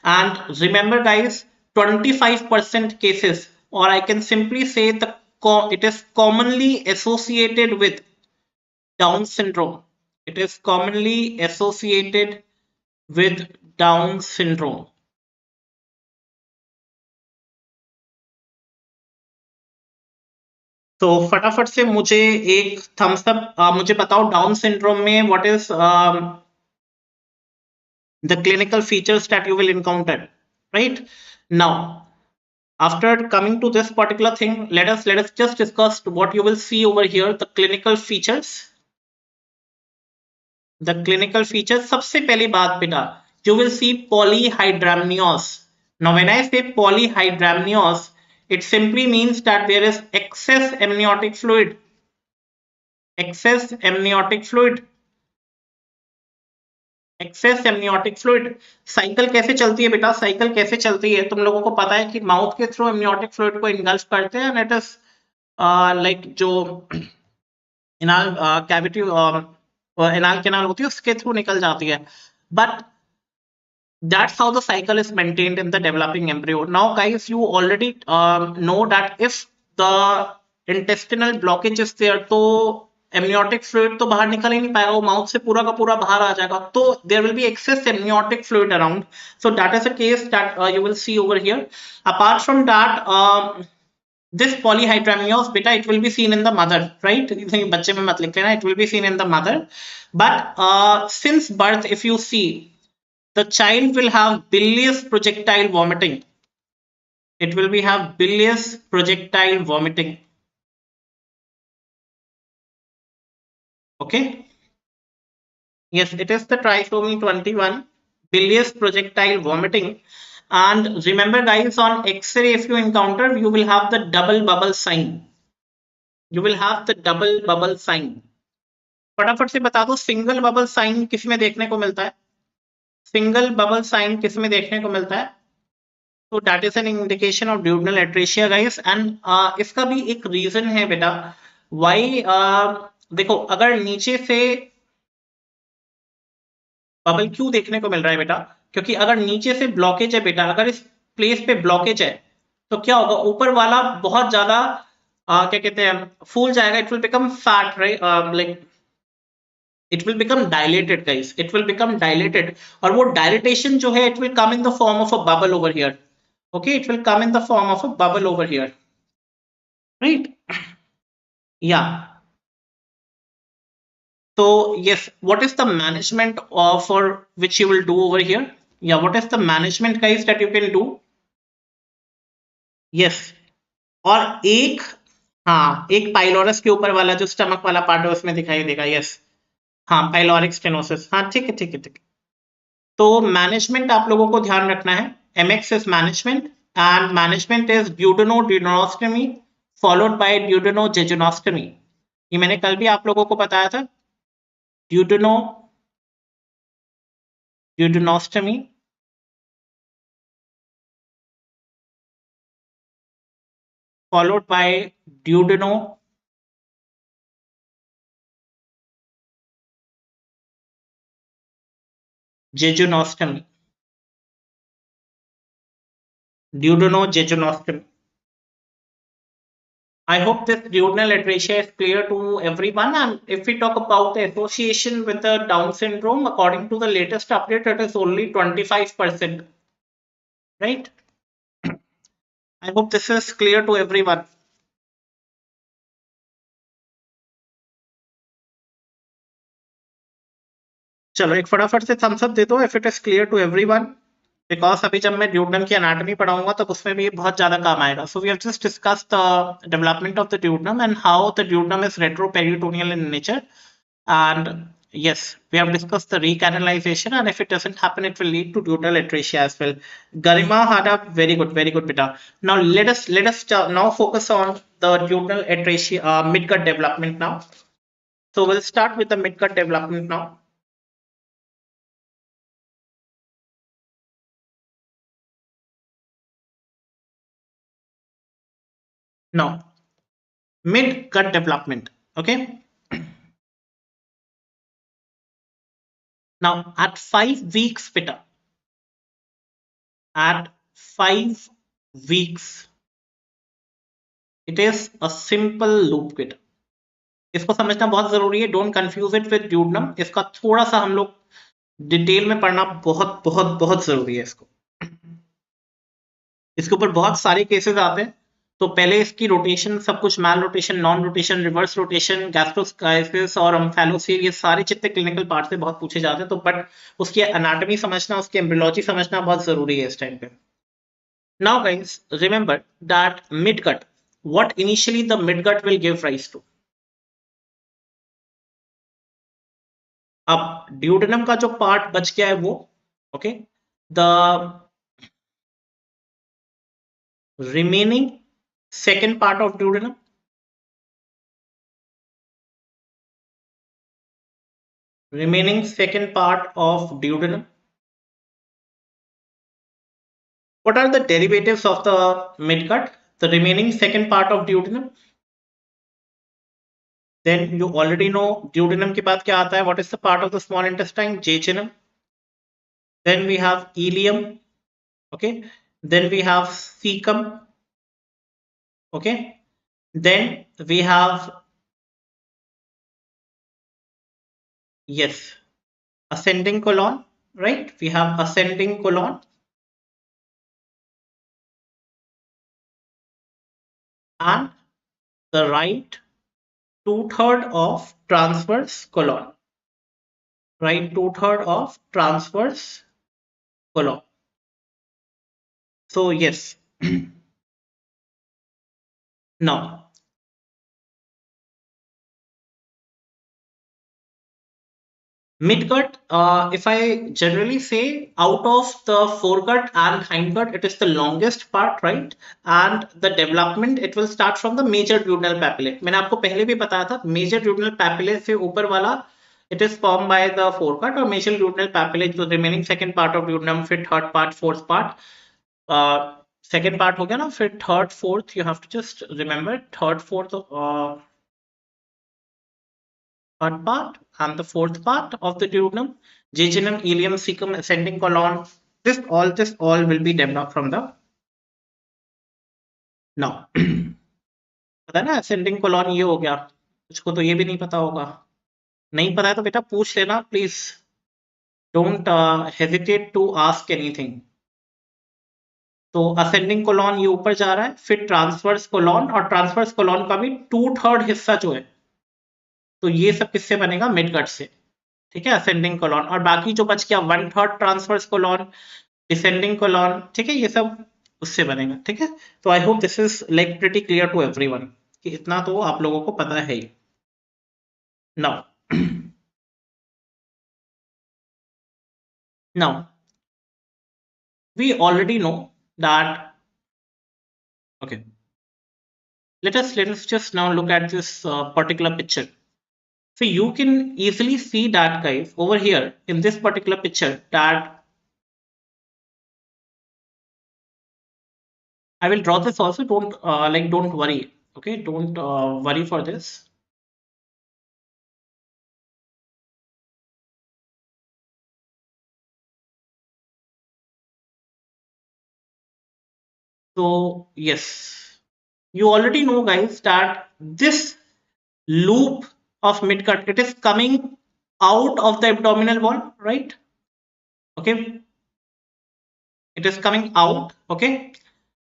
And remember, guys, 25% cases, or I can simply say it is commonly associated with Down syndrome. It is commonly associated with Down syndrome. तो फटाफट से मुझे एक Thums up मुझे बताओ, down syndrome में what is the clinical features that you will encounter, right? Now after coming to this particular thing, let us just discuss what you will see over here, the clinical features. The clinical features, सबसे पहली बात बेटा, you will see polyhydramnios. Now when I say polyhydramnios, it simply means that there is excess amniotic fluid. Excess amniotic fluid. Excess amniotic fluid. Cycle कैसे चलती है बेटा, cycle कैसे चलती है, तुम लोगों को पता है कि माउथ के थ्रू एमनियोटिक फ्लूइड को इनगल्फ करते हैं, एंड इट इज लाइक जो इनाल कैविटी इनाल कैनाल होती है उसके थ्रू निकल जाती है, but that's how the cycle is maintained in the developing embryo. Now guys, you already know that if the intestinal blockage is there, तो amniotic fluid तो बाहर निकल ही नहीं पाएगा, वो माउथ से पूरा का पूरा बाहर आ जाएगा, तो there will be excess amniotic fluid around. So that is a case that you will see over here. Apart from that, this polyhydramnios beta, it will be seen in the mother, right? बच्चे में मत लिख लेना, it will be seen in the mother, but since birth if you see, the child will have bilious projectile vomiting. It will be have bilious projectile vomiting. Okay, yes, it is the trisomy 21, bilious projectile vomiting. And remember guys, on x-ray if you encounter, you will have the double bubble sign. You will have the double bubble sign. फटाफट से बता दो, single bubble sign किस में देखने को मिलता है, सिंगल बबल साइन किस में देखने को मिलता है? तो that is an indication of duodenal atresia guys, and इसका भी एक रीजन है बेटा, व्हाई देखो, अगर नीचे से बबल क्यों देखने को मिल रहा है बेटा, क्योंकि अगर नीचे से ब्लॉकेज है बेटा, अगर इस प्लेस पे ब्लॉकेज है तो क्या होगा, ऊपर वाला बहुत ज्यादा क्या कहते हैं, फूल जाएगा, it will become fat, right, like it will become dilated guys, it will become dilated, और वो dilatation जो है, it will come in the form of a bubble over here. Okay, it will come in the form of a bubble over here, right? Yeah. So yes, what is the management for which you will do over here? Yeah, what is the management guys that you can do? Yes, और एक, हाँ, एक pylorus के ऊपर वाला जो stomach वाला part है उसमें दिखाई देगा, यस, हाँ, पाइलोरिक स्टेनोसिस, हाँ, ठीक है, ठीक है, ठीक है। तो मैनेजमेंट आप लोगों को ध्यान रखना है, Mx is management, and management is duodenostomy followed by duodenojejunostomy. ये मैंने कल भी आप लोगों को बताया था, ड्यूडेनोस्टमी followed by duodenal jejunostomy. I hope this duodenal atresia is clear to everyone. And if we talk about the association with the Down syndrome, according to the latest update, it is only 25%. Right? I hope this is clear to everyone. चलो एक फटाफट से Thums up दे दो if it is clear to everyone. Because अभी जब मैं duodenum की anatomy पढ़ाऊंगा तब उसमें भी बहुत ज्यादा काम आएगा. So we have just discussed the development of the duodenum and how the duodenum is retroperitoneal in nature, and yes, we have discussed the recanalization, and if it doesn't happen, it will lead to duodenal atresia as well. Garima had a very good beta. Now let us now focus on the duodenal atresia midgut development now. So we'll start with the midgut development now. Now midgut development, okay. Now at 5 weeks beta, at 5 weeks, it is a simple loop beta. इसको समझना बहुत जरूरी है, don't confuse it with duodenum, इसका थोड़ा सा हम लोग डिटेल में पढ़ना बहुत बहुत बहुत जरूरी है इसको. इसके ऊपर बहुत सारे केसेस आते हैं, तो पहले इसकी रोटेशन, सब कुछ, malrotation, non rotation, reverse rotation, gastroschisis और ओम्फैलोसील, ये सारे जितने क्लिनिकल पार्ट से बहुत पूछे जाते हैं, तो बट उसकी एनाटॉमी समझना, उसकी एम्ब्रियोलॉजी समझना बहुत जरूरी है इस टाइम पे. Now guys remember that midgut, what initially the midgut will give rise to. अब ड्यूडेनम का जो पार्ट बच गया है वो, okay, the remaining second part of duodenum, remaining second part of duodenum. What are the derivatives of the midgut? The remaining second part of duodenum. Then you already know duodenum के बाद क्या आता है? What is the part of the small intestine? Jejunum. Then we have ileum. Okay. Then we have cecum. Okay. Then we have, yes, ascending colon, right? We have ascending colon and the right two-third of transverse colon. Right two-third of transverse colon. So yes. Now midgut, if I generally say out of the foregut and hindgut, it is the longest part, right? And the development, it will start from the major duodenal papillae. मैंने आपको पहले भी बताया था, major duodenal papillae से ऊपर वाला, it is formed by the foregut, और major duodenal papillae, the remaining second part of duodenum, फिर third part, fourth part. Second part हो गया ना, फिर third, fourth, you have to just remember third, fourth, third part and the fourth part of the duodenum, jejunum, ileum, cecum, ascending colon. This all will be developed from the now. पता है ना ascending colon ये हो गया, उसको तो ये भी नहीं पता होगा. नहीं पता है तो बेटा पूछ लेना please. Don't hesitate to ask anything. तो असेंडिंग कोलॉन ये ऊपर जा रहा है, फिर ट्रांसवर्स कोलॉन, और ट्रांसवर्स कोलॉन का भी टू थर्ड हिस्सा जो है, तो ये सब किससे बनेगा? मिडगट से. ठीक है, असेंडिंग कोलॉन, और बाकी जो बच गया one third transverse colon, descending colon, ठीक है, ये सब उससे बनेगा. ठीक है, तो I hope this is like pretty clear to everyone कि इतना तो आप लोगों को पता है ही. Now now we already know that. Okay, let us just now look at this particular picture. So you can easily see that, guys, over here in this particular picture, that I will draw this also. Don't don't worry. Okay, don't worry for this. So yes, you already know, guys, that this loop of midgut, it is coming out of the abdominal wall, right? Okay, it is coming out. Okay,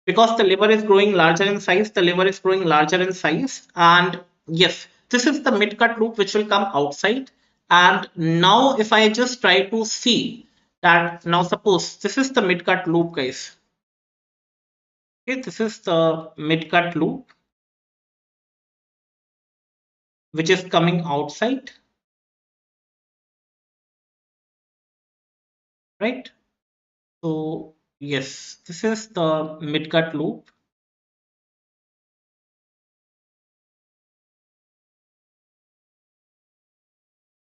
because the liver is growing larger in size, the liver is growing larger in size, and yes, this is the midgut loop which will come outside. And now if I just try to see that, now suppose this is the midgut loop, guys. Okay, this is the midgut loop which is coming outside, right? So yes, this is the midgut loop.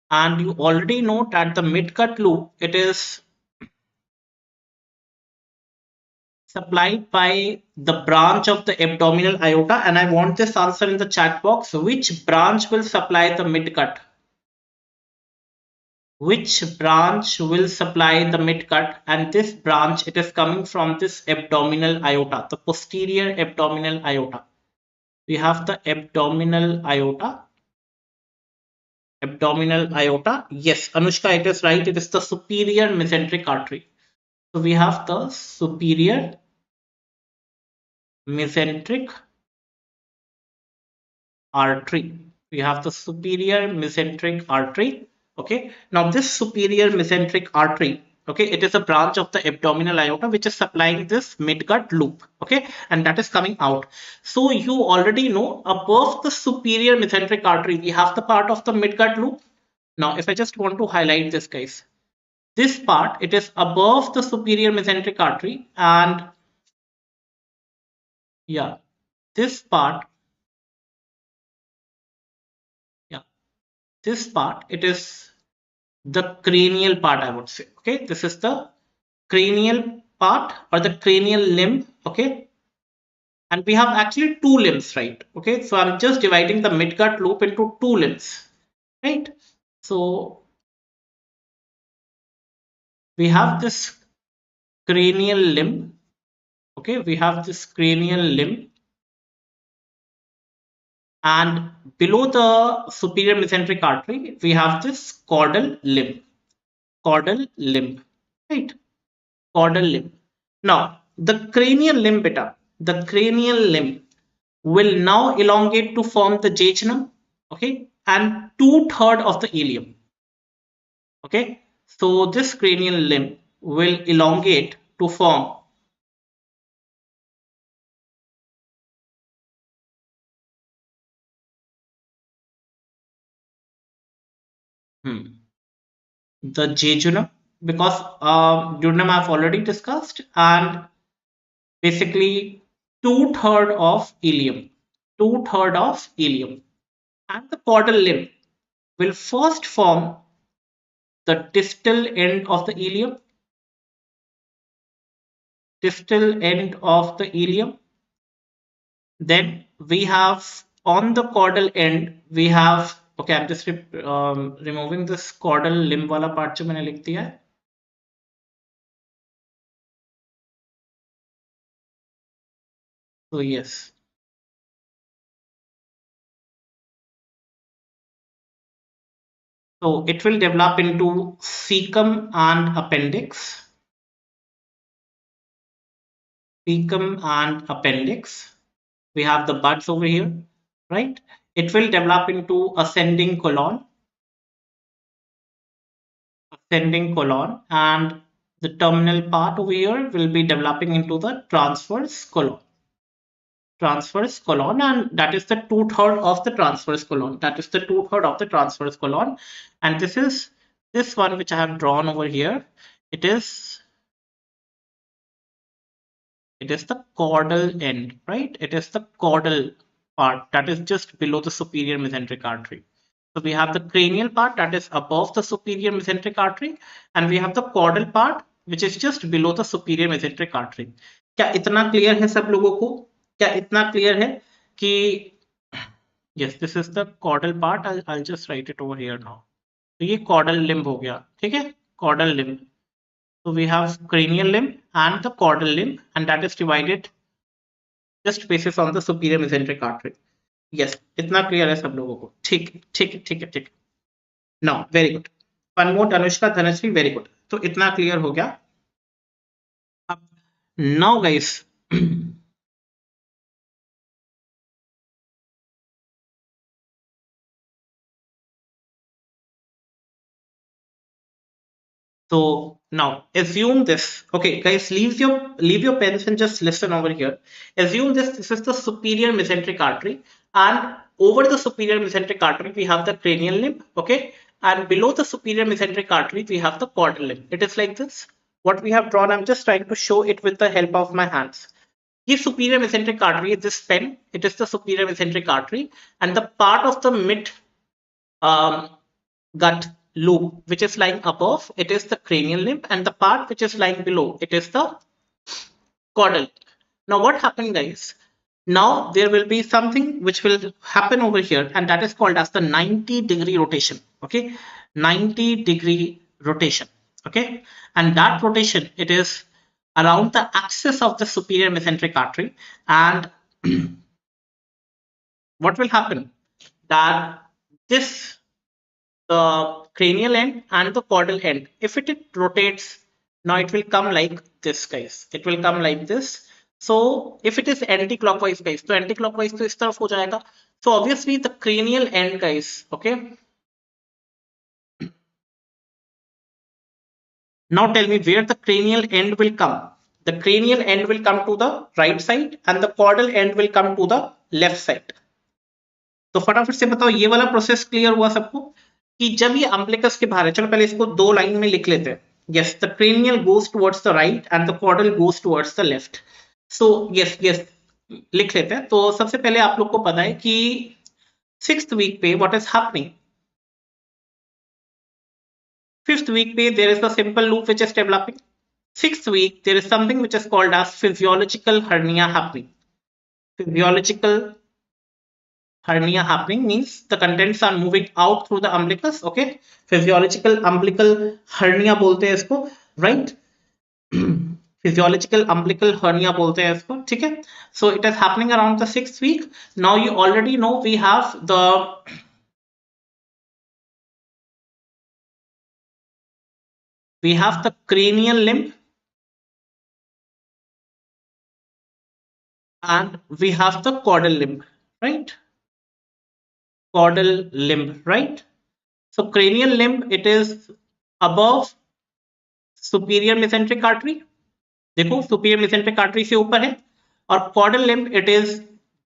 And you already know that the midgut loop, it is supplied by the branch of the abdominal aorta. And I want this answer in the chat box. Which branch will supply the midgut? Which branch will supply the midgut? And this branch, it is coming from this abdominal aorta, the posterior abdominal aorta. We have the abdominal aorta. Abdominal aorta. Yes, Anushka, it is right. It is the superior mesenteric artery. So we have the superior mesenteric artery. We have the superior mesenteric artery. Okay. Now this superior mesenteric artery, okay, it is a branch of the abdominal aorta which is supplying this midgut loop. Okay, and that is coming out. So you already know above the superior mesenteric artery, we have the part of the midgut loop. Now, if I just want to highlight this, guys, this part, it is above the superior mesenteric artery, and yeah, this part, yeah, this part, it is the cranial part, I would say. Okay, this is the cranial part or the cranial limb. Okay, and we have actually two limbs, right? Okay, so I'm just dividing the midgut loop into two limbs, right? So we have this cranial limb. Okay, we have this cranial limb, and below the superior mesenteric artery, we have this caudal limb. Caudal limb, right? Caudal limb. Now, the cranial limb, beta, the cranial limb will now elongate to form the jejunum, okay, and 2/3 of the ilium, okay. So this cranial limb will elongate to form the jejunum, because duodenum I've already discussed, and basically 2/3 of ilium, 2/3 of ilium, and the caudal limb will first form the distal end of the ilium, distal end of the ilium. Then we have on the caudal end, we have, okay, I'm just removing this caudal limb wala part जो मैंने लिख दिया है. So yes, so it will develop into cecum and appendix, cecum and appendix. We have the buds over here, right? It will develop into ascending colon, and the terminal part over here will be developing into the transverse colon, and that is the 2/3 of the transverse colon. That is the 2/3 of the transverse colon, and this is this one which I have drawn over here. It is the caudal end, right? It is the caudal part that is just below the superior mesenteric artery. So we have the cranial part that is above the superior mesenteric artery, and we have the caudal part which is just below the superior mesenteric artery. क्या इतना clear है सब लोगों को? क्या इतना clear है कि yes, this is the caudal part. I'll just write it over here now. तो ये caudal limb हो गया, ठीक है? Caudal limb. So we have cranial limb and the caudal limb, and that is divided just basis on the superior mesenteric artery. Yes, इतना clear है सब लोगों को? ठीक ठीक ठीक ठीक. Now, very good. Panmot, Anushka, Dhanashree, very good. तो इतना क्लियर हो गया. अब now guys, so now assume this. Okay, guys, leave your pens and just listen over here. Assume this is the superior mesenteric artery, and over the superior mesenteric artery we have the cranial limb. Okay, and below the superior mesenteric artery we have the caudal limb. It is like this. What we have drawn, I'm just trying to show it with the help of my hands. This superior mesenteric artery, this pen, it is the superior mesenteric artery, and the part of the mid um, gut loop which is lying above, it is the cranial limb, and the part which is lying below, it is the caudal. Now what happened, guys? Now there will be something which will happen over here, and that is called as the 90-degree rotation. Okay, 90-degree rotation. Okay, and that rotation, it is around the axis of the superior mesenteric artery, and what will happen, that this the cranial end and the caudal end, if it rotates, now it will come like this, guys. It will come like this. So if it is anti-clockwise, guys, so anti-clockwise to इस तरफ हो जाएगा. So obviously the cranial end, guys, okay. Now tell me where the cranial end will come. The cranial end will come to the right side, and the caudal end will come to the left side. तो फटाफट से बताओ, ये वाला process clear हुआ सबको कि जब ये अम्बिलिकस के बाहर है. चलो पहले इसको दो लाइन में लिख लेते हैं. Yes, the cranial goes towards the right and the caudal goes towards the left. So yes, yes, लिख लेते हैं. तो सबसे पहले आप लोग को पता है कि 6th week पे what is happening. 5th week पे there is a simple loop which is developing. 6th week there is something which is called as physiological hernia happening. Physiological hernia happening means the contents are moving out through the umbilicus. Okay, physiological umbilical hernia बोलते हैं इसको, right? Physiological umbilical hernia बोलते हैं इसको, ठीक है? So it is happening around the 6th week. Now you already know we have the cranial limb and we have the caudal limb, right? Caudal limb, right? So cranial limb, it is above superior mesenteric artery. देखो superior mesenteric artery से ऊपर है, और caudal limb it is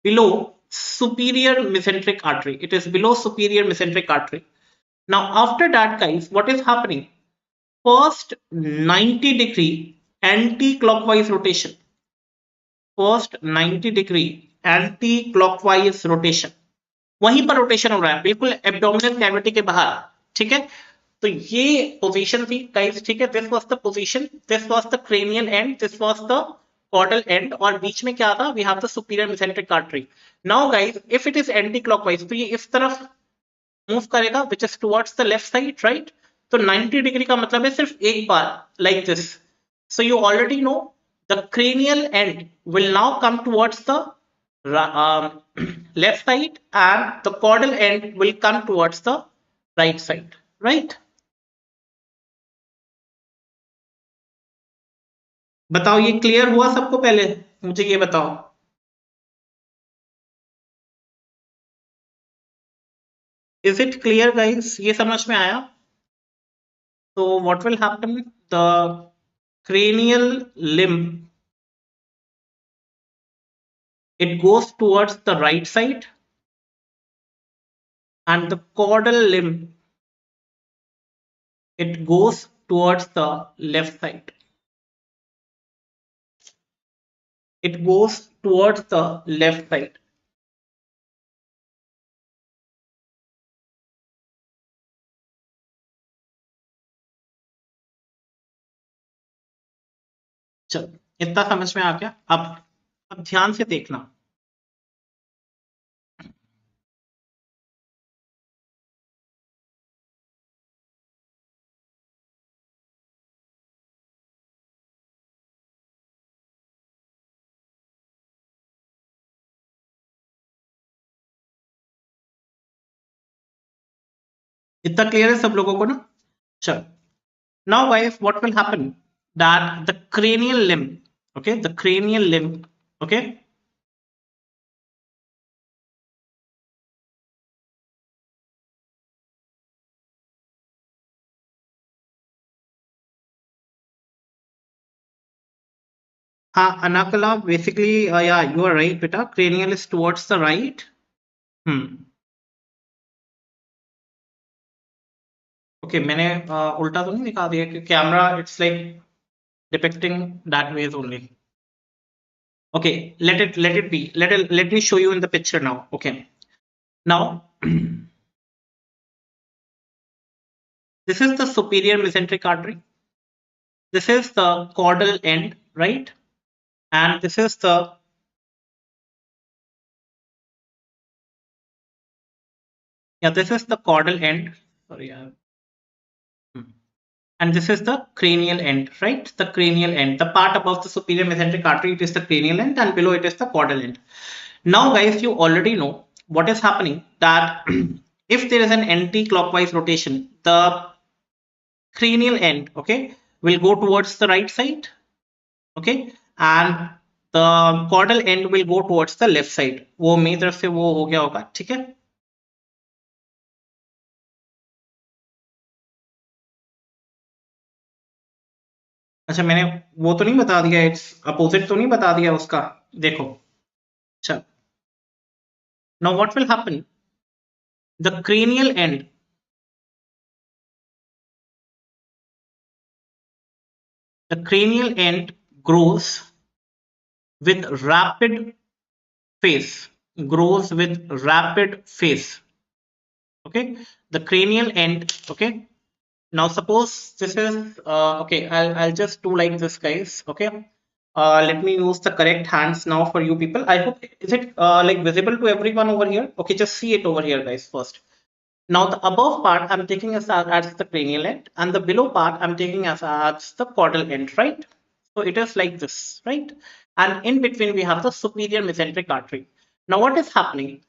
below superior mesenteric artery. It is below superior mesenteric artery. Now after that, guys, what is happening? First 90-degree anti-clockwise rotation. First 90-degree anti-clockwise rotation. वहीं पर rotation हो रहा है बिल्कुल एब्डोमिनल कैविटी के बाहर, ठीक है? तो ये पोजीशन थी गाइस, ठीक है? This was the position, this was the cranial end, this was the caudal end, और बीच में क्या था? We have the superior mesenteric artery. Now guys, if it is anti clockwise तो ये इस तरफ मूव करेगा which is towards the left side, right? तो 90 डिग्री का मतलब है सिर्फ एक बार, like this. So you already know the cranial end will now come towards the left side and the caudal end will come towards the right side, right? बताओ ये clear हुआ सबको? पहले मुझे ये बताओ, इज इट क्लियर गाइस? ये समझ में आया? तो what will happen? The cranial limb, it goes towards the right side and the caudal limb, it goes towards the left side. It goes towards the left side. चलो इतना समझ में आ गया. अब ध्यान से देखना. इतना क्लियर है सब लोगों को ना? चलो, now guys, what will happen that the cranial limb, okay, the cranial limb, okay, Anakala, basically, yeah, you are right, beta. Cranial is towards the right. Okay, मैंने उल्टा तो नहीं दिखा दिया कि camera it's like depicting that ways only. Okay, let me show you in the picture now. Okay, now this is the superior mesenteric artery. This is the caudal end, right? And this is the this is the caudal end. Sorry, and this is the cranial end, right? The cranial end, the part above the superior mesenteric artery, it is the cranial end, and below it is the caudal end. Now guys, you already know what is happening, that if there is an anti-clockwise rotation, the cranial end, okay, will go towards the right side, okay, and the caudal end will go towards the left side. वो मेरी तरफ से वो हो गया होगा, ठीक है? अच्छा, मैंने वो तो नहीं बता दिया, इट्स अपोजिट तो नहीं बता दिया उसका? देखो, चल, now what will happen? The cranial end, grows with rapid pace, okay? The cranial end, okay, Now suppose this is okay, I'll just do like this, guys. Okay. Let me use the correct hands now for you people. I hope, is it like visible to everyone over here? Okay, just see it over here, guys, first. Now the above part I'm taking as the cranial end, and the below part I'm taking as the caudal end, right? So it is like this, right? And in between we have the superior mesenteric artery. Now what is happening?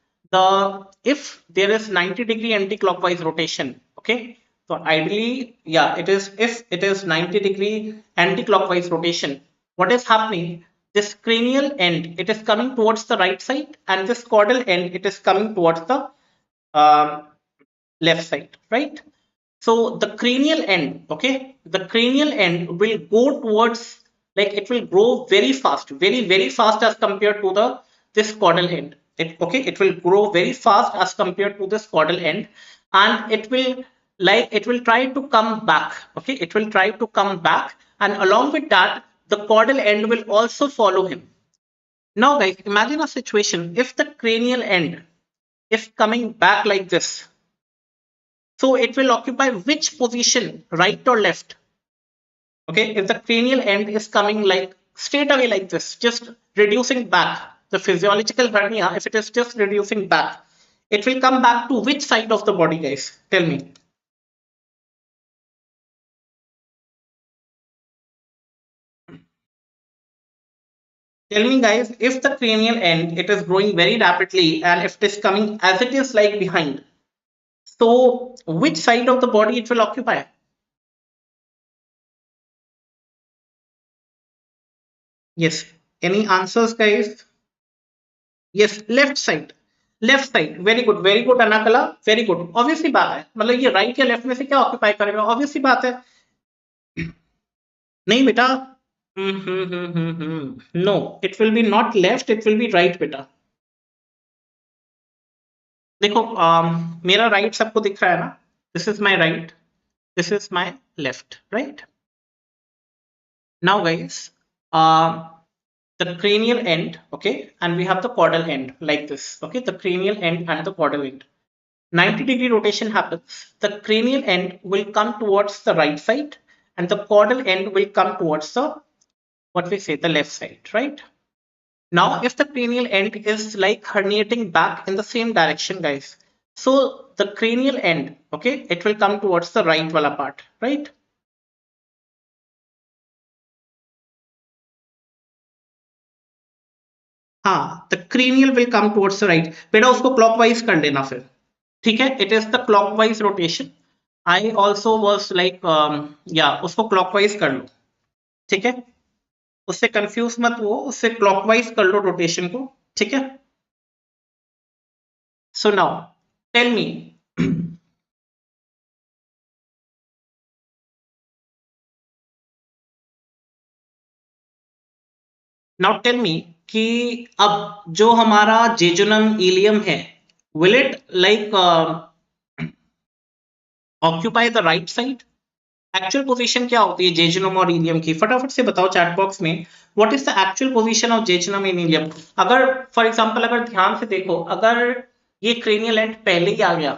If there is 90-degree anti-clockwise rotation, okay? So ideally, yeah, it is, if it is 90-degree anti-clockwise rotation, what is happening? This cranial end, it is coming towards the right side, and this caudal end, it is coming towards the um, left side, right? So the cranial end, okay, the cranial end will go towards, like it will grow very fast, very fast as compared to the this caudal end. It will grow very fast as compared to this caudal end, and it will try to come back. Okay, it will try to come back, and along with that, the caudal end will also follow him. Now, guys, imagine a situation if the cranial end is coming back like this. So it will occupy which position, right or left? Okay, if the cranial end is coming like straight away like this, just reducing back, the physiological hernia, if it is just reducing back, it will come back to which side of the body, guys? Tell me. Tell me, guys, if the cranial end, it is growing very rapidly and if it is coming as it is like behind, so which side of the body it will occupy? Yes. Any answers, guys? Yes, left side, left side, very good Anakala, very good. Obviously बात है, मतलब ये right या left में से क्या occupy करेगा, obviously बात है. नहीं बेटा, no, it will be not left, it will be right बेटा. देखो मेरा राइट सबको दिख रहा है ना, this is my right, this is my left, right. Now guys, the cranial end, okay, and we have the caudal end like this, okay, the cranial end and the caudal end. 90-degree rotation happens, the cranial end will come towards the right side and the caudal end will come towards the, what we say, the left side, right? Now, if the cranial end is like herniating back in the same direction, guys, so the cranial end, okay, it will come towards the right wala part, right? हाँ, the cranial will come towards the right. बेटा उसको clockwise कर लेना फिर, ठीक है? It is the clockwise rotation. I also was like, yeah, उसको clockwise कर लो, ठीक है? उससे कंफ्यूज मत हो, उससे क्लॉकवाइज कर लो रोटेशन को, ठीक है? So now tell me, now tell me कि अब जो हमारा जेजुनम इलियम है, will it like occupy the right side? Actual position क्या होती है जेजुनम और इलियम की? फटाफट से बताओ चैट बॉक्स में, what is the actual position of jejunum in ileum? अगर फॉर एग्जांपल अगर ध्यान से देखो, अगर ये क्रेनियल एंड पहले ही आ गया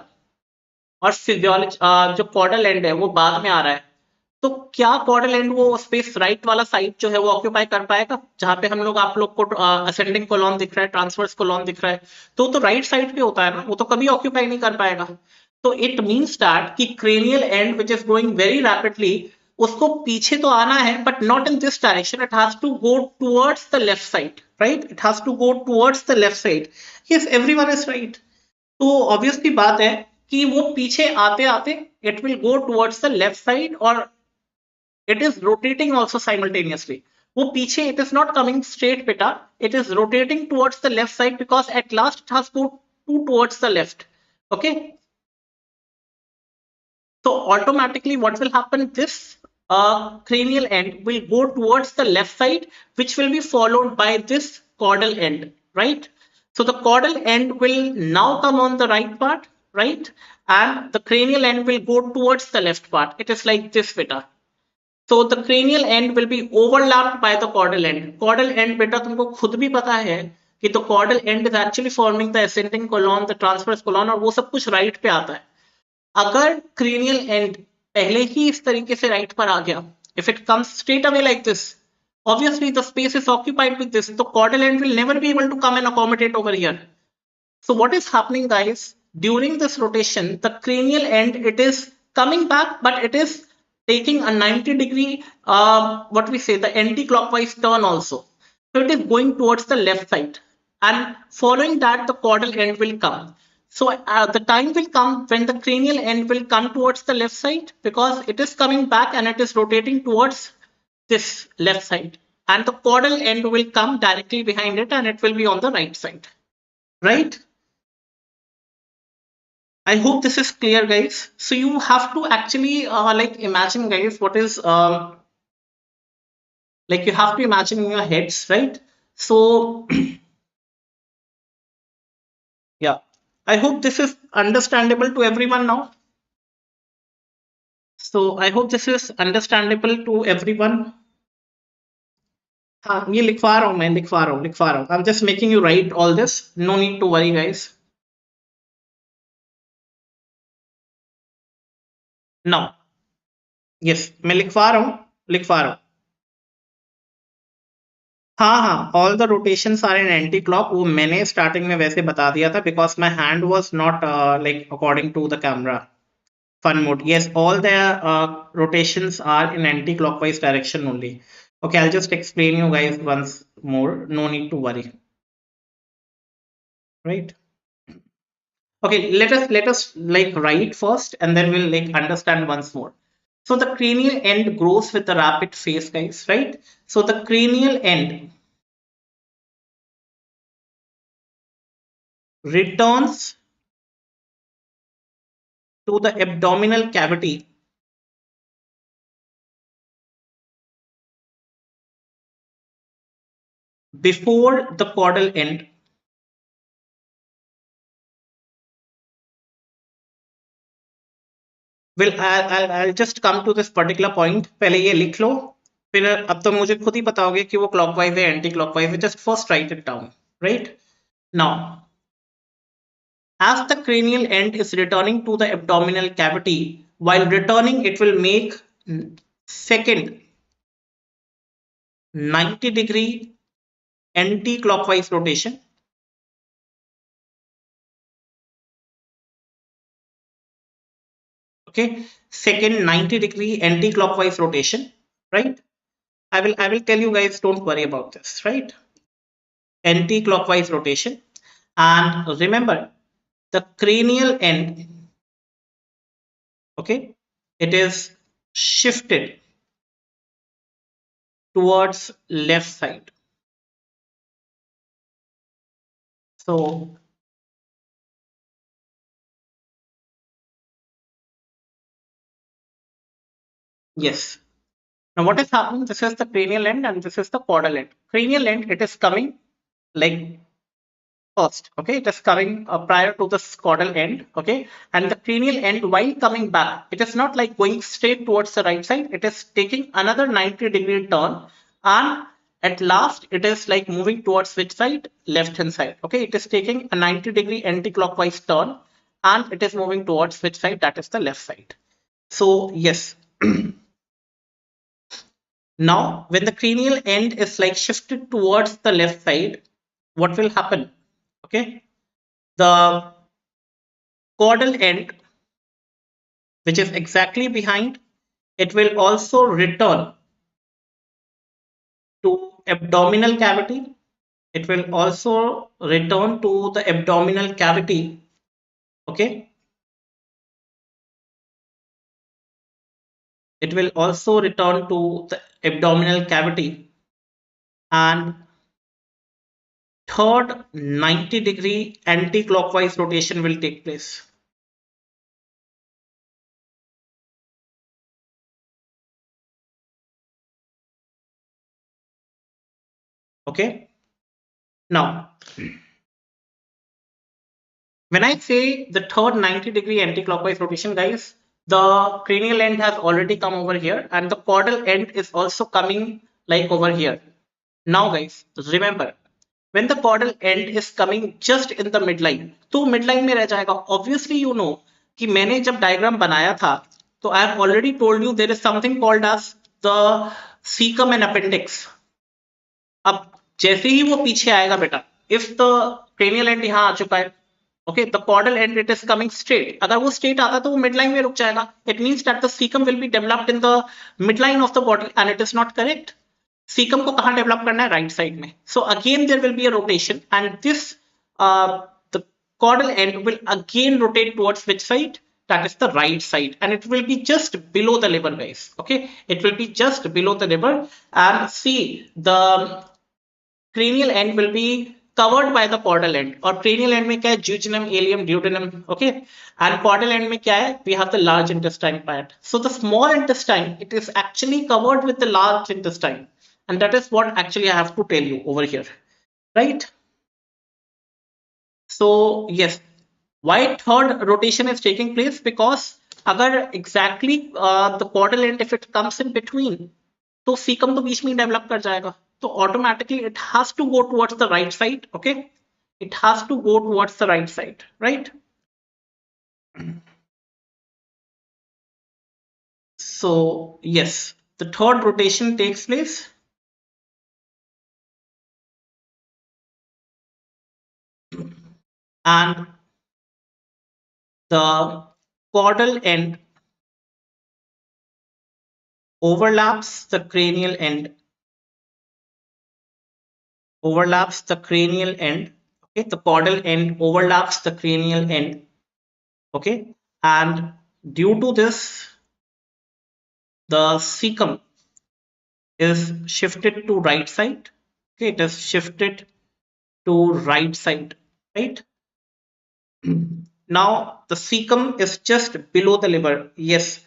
और फिजियोलॉजी जो कॉर्डल एंड है वो बाद में आ रहा है, तो क्या कॉर्डल एंड वो स्पेस राइट वाला साइड जो है वो ऑक्यूपाई कर पाएगा, जहां पे हम लोग आप लोग को असेंडिंग कोलॉन दिख रहा है, ट्रांसवर्स कोलॉन दिख रहा है, तो राइट साइड पे होता है ना, वो तो कभी ऑक्यूपाई नहीं कर पाएगा. तो इट मींस दैट कि cranial end which is growing very rapidly, उसको पीछे तो आना है but not in this direction, it has to go towards the left side, right? It has to go towards the left side. Yes, everyone is right. तो obviously बात है कि वो पीछे आते आते it will go towards the left side और it is rotating also simultaneously. वो पीछे, it is not coming straight beta, it is rotating towards the left side because at last it has go towards the left. Okay, so automatically what will happen, this cranial end will go towards the left side, which will be followed by this caudal end, right? So the caudal end will now come on the right part, right, and the cranial end will go towards the left part. It is like this beta. So the cranial end will be overlapped by the caudal end. Caudal end बेटा तुमको खुद भी पता है कि the caudal end is actually forming the ascending colon, the transverse colon, और वो सब कुछ राइट पे आता है. अगर cranial end पहले ही इस तरीके से राइट पर आ गया, if it comes straight away like this, obviously the space is occupied with this, the caudal end will never be able to come and accommodate over here. So what is happening, guys? During this rotation, the cranial end, it is coming back, but it is taking a 90-degree, what we say, the anti-clockwise turn also. So it is going towards the left side, and following that, the caudal end will come. So the time will come when the cranial end will come towards the left side, because it is coming back and it is rotating towards this left side, and the caudal end will come directly behind it, and it will be on the right side, right? I hope this is clear, guys. So you have to actually like imagine, guys, what is like you have to imagine in your heads, right? So yeah, I hope this is understandable to everyone now. So I hope this is understandable to everyone. हाँ, ये लिखवा रहा हूँ मैं, लिखवा रहा हूँ. I'm just making you write all this. No need to worry, guys. Now, yes, मैं लिखवा रहा हूँ. हाँ हाँ, all the rotations are in anti clock. वो मैंने स्टार्टिंग में वैसे बता दिया था, because my hand was not like according to the camera. Fun mode. Yes, all the rotations are in anti-clockwise direction only. Okay, I'll just explain you guys once more. No need to worry. Right? Okay, let us like write first, and then we'll like understand once more. So the cranial end grows with the rapid phase, guys. Right? So the cranial end returns to the abdominal cavity before the caudal end. Well, I'll just come to this particular point. पहले ये लिख लो, फिर अब तो मुझे खुद ही बताओगे कि वो clockwise है anti clockwise है. Just first write it down, right? Now, as the cranial end is returning to the abdominal cavity, while returning it will make second 90-degree anti-clockwise rotation. Okay, second 90-degree anti-clockwise rotation, right? I will tell you guys, don't worry about this, right? Anti-clockwise rotation. And remember, the cranial end, okay, it is shifted towards left side. So yes. Now what is happening? This is the cranial end and this is the caudal end. Cranial end, it is coming like first, okay, it is coming prior to the caudal end, okay, and the cranial end, while coming back, it is not like going straight towards the right side, it is taking another 90-degree turn, and at last it is like moving towards which side? Left hand side. Okay, it is taking a 90-degree anti-clockwise turn, and it is moving towards which side? That is the left side. So yes. Now when the cranial end is like shifted towards the left side, what will happen? Okay, the caudal end, which is exactly behind, it will also return to abdominal cavity. It will also return to the abdominal cavity. Okay, it will also return to the abdominal cavity, and third 90-degree anti-clockwise rotation will take place. Okay, now when I say the third 90-degree anti-clockwise rotation, guys, the cranial end has already come over here and the caudal end is also coming like over here. Now guys, remember, when the caudal end is coming just in the midline, तो midline में रह जाएगा. Obviously you know कि मैंने जब diagram बनाया था, So I have already told you there is something called as the cecum and appendix. अब जैसे ही वो पीछे आएगा बेटा, if the cranial end यहाँ आ चुका है, okay, the caudal end it is coming straight. अगर वो straight आता तो वो midline में रुक जाएगा. It means that the cecum will be developed in the midline of the body and it is not correct. Cecum को कहाँ develop करना है? Right side में. So again there will be a rotation and this the caudal end will again rotate towards which side? That is the right side, and it will be just below the liver, guys. Okay, it will be just below the liver, and see the cranial end will be covered by the caudal end. और cranial end में क्या है? Jejunum, ileum, duodenum. Okay, and caudal end में क्या है? We have the large intestine part. So the small intestine, it is actually covered with the large intestine, and that is what actually I have to tell you over here, right? So yes, why third rotation is taking place? Because अगर exactly the caudal end if it comes in between, तो cecum तो बीच में develop कर जाएगा. So automatically it has to go towards the right side. Okay, it has to go towards the right side, right? So yes, the third rotation takes place. And the caudal end overlaps the cranial end. Overlaps the cranial end. Okay, the caudal end overlaps the cranial end. Okay, and due to this, the cecum is shifted to right side. Okay, it is shifted to right side, right? Now the cecum is just below the liver. Yes,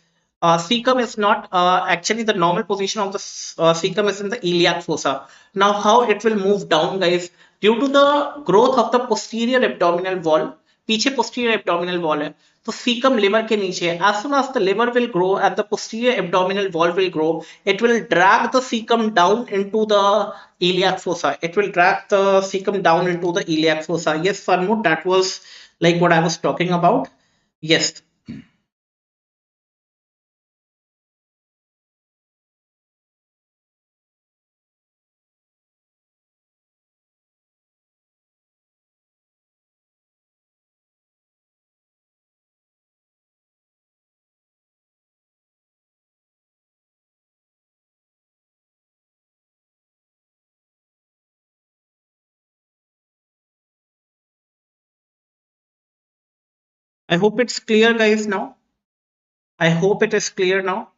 cecum is not actually the normal position of the cecum is in the iliac fossa. Now how it will move down, guys? Due to the growth of the posterior abdominal wall, पीछे posterior abdominal wall है, तो cecum liver के नीचे है. As soon as the liver will grow and the posterior abdominal wall will grow, it will drag the cecum down into the iliac fossa. It will drag the cecum down into the iliac fossa. Yes, Farmud, that was like what I was talking about. Yes. I hope it's clear, guys, now. I hope it is clear now.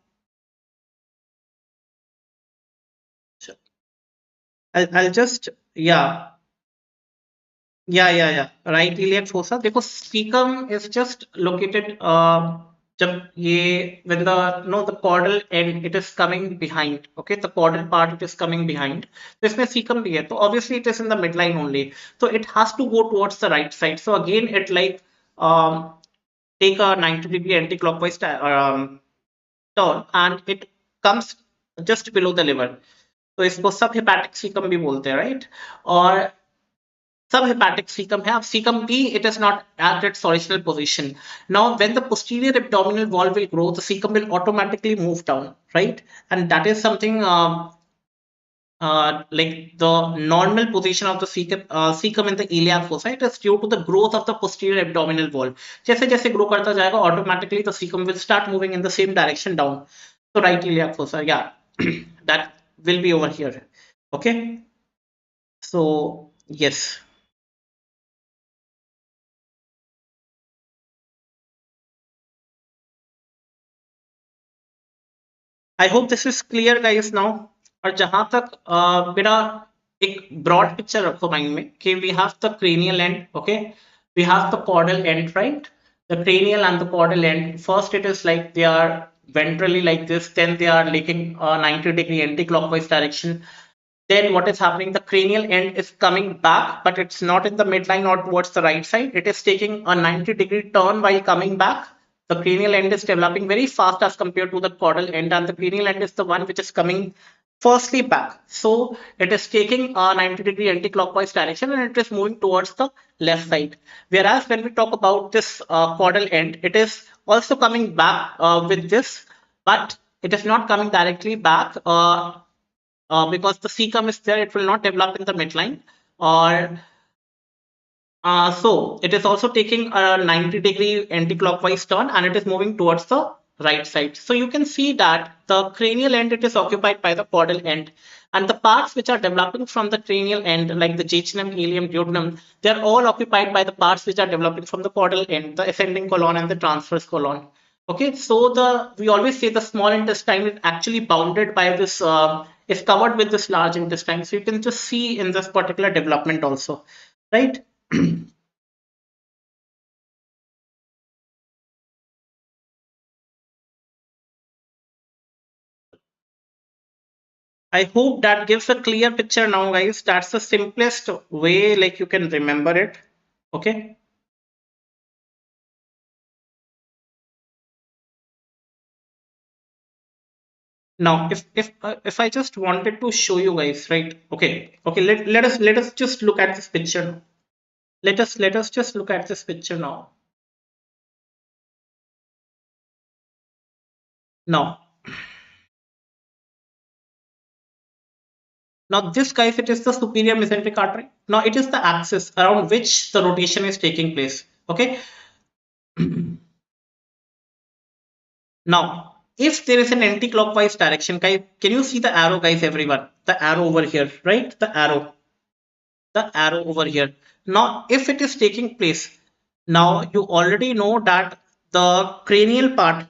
I'll just, yeah. Yeah. Right iliac fossa. Because cecum is just located जब ये when the caudal end it is coming behind. Okay, the caudal part it is coming behind. तो इसमें cecum भी है. So obviously it is in the midline only. So it has to go towards the right side. So again it like take a 90-degree anti-clockwise turn and it comes just below the liver. तो इसको सब hepatic cecum भी बोलते हैं, right? और subhepatic cecum have cecum B, it is not at its original position. Now when the posterior abdominal wall will grow, the cecum will automatically move down, right? And that is something like the normal position of the cecum in the iliac fossa. It is due to the growth of the posterior abdominal wall. जैसे जैसे grow करता जाएगा, automatically the cecum will start moving in the same direction down. So right iliac fossa, yeah, that will be over here. Okay, so yes. I hope this is clear guys now. और जहां तक मेरा एक broad picture रखो mind में कि we have the cranial end. Okay, we have the caudal end, right? The cranial and the caudal end, first it is like they are ventrally like this, then they are making a 90-degree anti-clockwise direction. Then what is happening? The cranial end is coming back, but it's not in the midline or towards the right side. It is taking a 90-degree turn while coming back. The cranial end is developing very fast as compared to the caudal end, and the cranial end is the one which is coming firstly back. So it is taking a 90-degree anti-clockwise direction and it is moving towards the left side. Whereas when we talk about this caudal end, it is also coming back with this, but it is not coming directly back because the cecum is there. It will not develop in the midline, or so it is also taking a 90-degree anti-clockwise turn, and it is moving towards the right side. So you can see that the cranial end, it is occupied by the caudal end, and the parts which are developing from the cranial end, like the jejunum, ileum, duodenum, they are all occupied by the parts which are developing from the caudal end, the ascending colon and the transverse colon. Okay, so we always say the small intestine is actually bounded by this, is covered with this large intestine. So you can just see in this particular development also, right? I hope that gives a clear picture now, guys. That's the simplest way, like you can remember it. Okay. Now, if I just wanted to show you guys, right? Okay. Let us just look at this picture now. Let us just look at this picture now. Now, now this, guys, it is the superior mesenteric artery. Now it is the axis around which the rotation is taking place. Okay. Now, if there is an anti-clockwise direction, guys, can you see the arrow, guys, everyone? The arrow over here, right? The arrow over here. Now, if it is taking place, now you already know that the cranial part,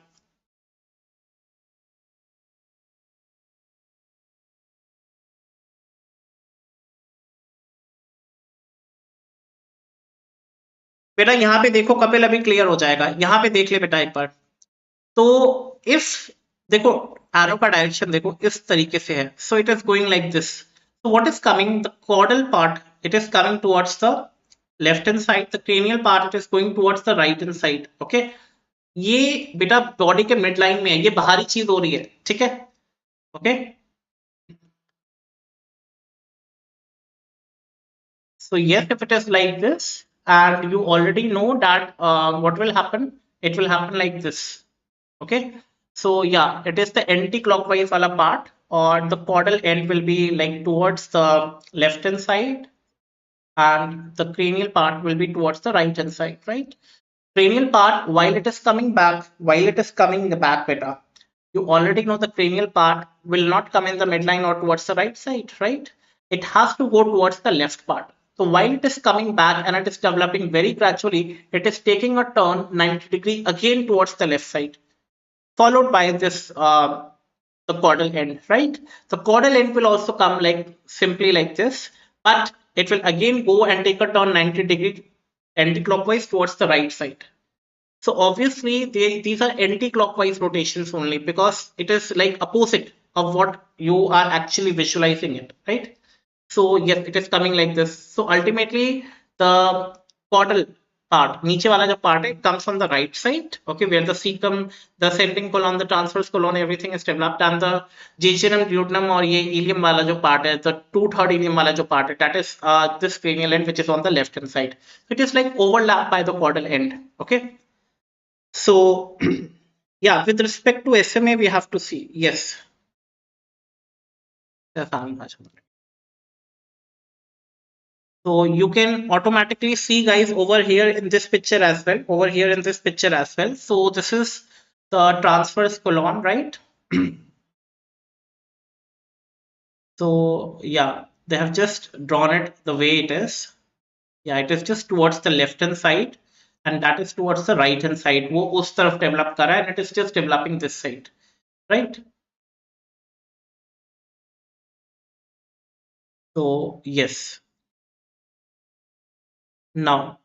बेटा यहाँ पे देखो, कपिल अभी clear हो जाएगा, यहाँ पे देख ले बेटा एक बार। तो इफ देखो एरो का डायरेक्शन देखो इस तरीके से है, so it is going like this. So what is coming, the caudal part, it is coming towards the left hand side, the cranial part it is going towards the right hand side. Okay, ये बेटा body के mid line में है, ये बाहरी चीज हो रही है, ठीक है। Okay, so yes, if it is like this, and you already know that what will happen, it will happen like this. Okay, so yeah, it is the anti-clockwise wala part, or the caudal end will be like towards the left hand side, and the cranial part will be towards the right hand side, right? Cranial part, while it is coming back, while it is coming the back, beta, you already know the cranial part will not come in the midline or towards the right side, right? It has to go towards the left part. So while it is coming back and it is developing very gradually, it is taking a turn 90-degree again towards the left side, followed by this the caudal end, right? The caudal end will also come like simply like this, but it will again go and take a turn 90-degree anti-clockwise towards the right side. So obviously these are anti-clockwise rotations only, because it is like opposite of what you are actually visualizing it, right? So yes, it is coming like this. So ultimately the caudal part, नीचे वाला जो part है, comes from the right side, okay, where the cecum, the ascending colon, the transverse colon, everything is developed, and the jejunum, duodenum और ये ileum वाला जो part है, the 2/3 ileum वाला जो part है, that is this cranial end which is on the left hand side. So it is like overlapped by the caudal end, okay. So yeah, with respect to SMA, we have to see, yes. So you can automatically see, guys, over here in this picture as well, over here in this picture as well. So this is the transverse colon, right? So yeah, they have just drawn it the way it is. Yeah, it is just towards the left hand side, and that is towards the right hand side. वो उस तरफ develop कर रहा है, and it is just developing this side, right? So yes. Now,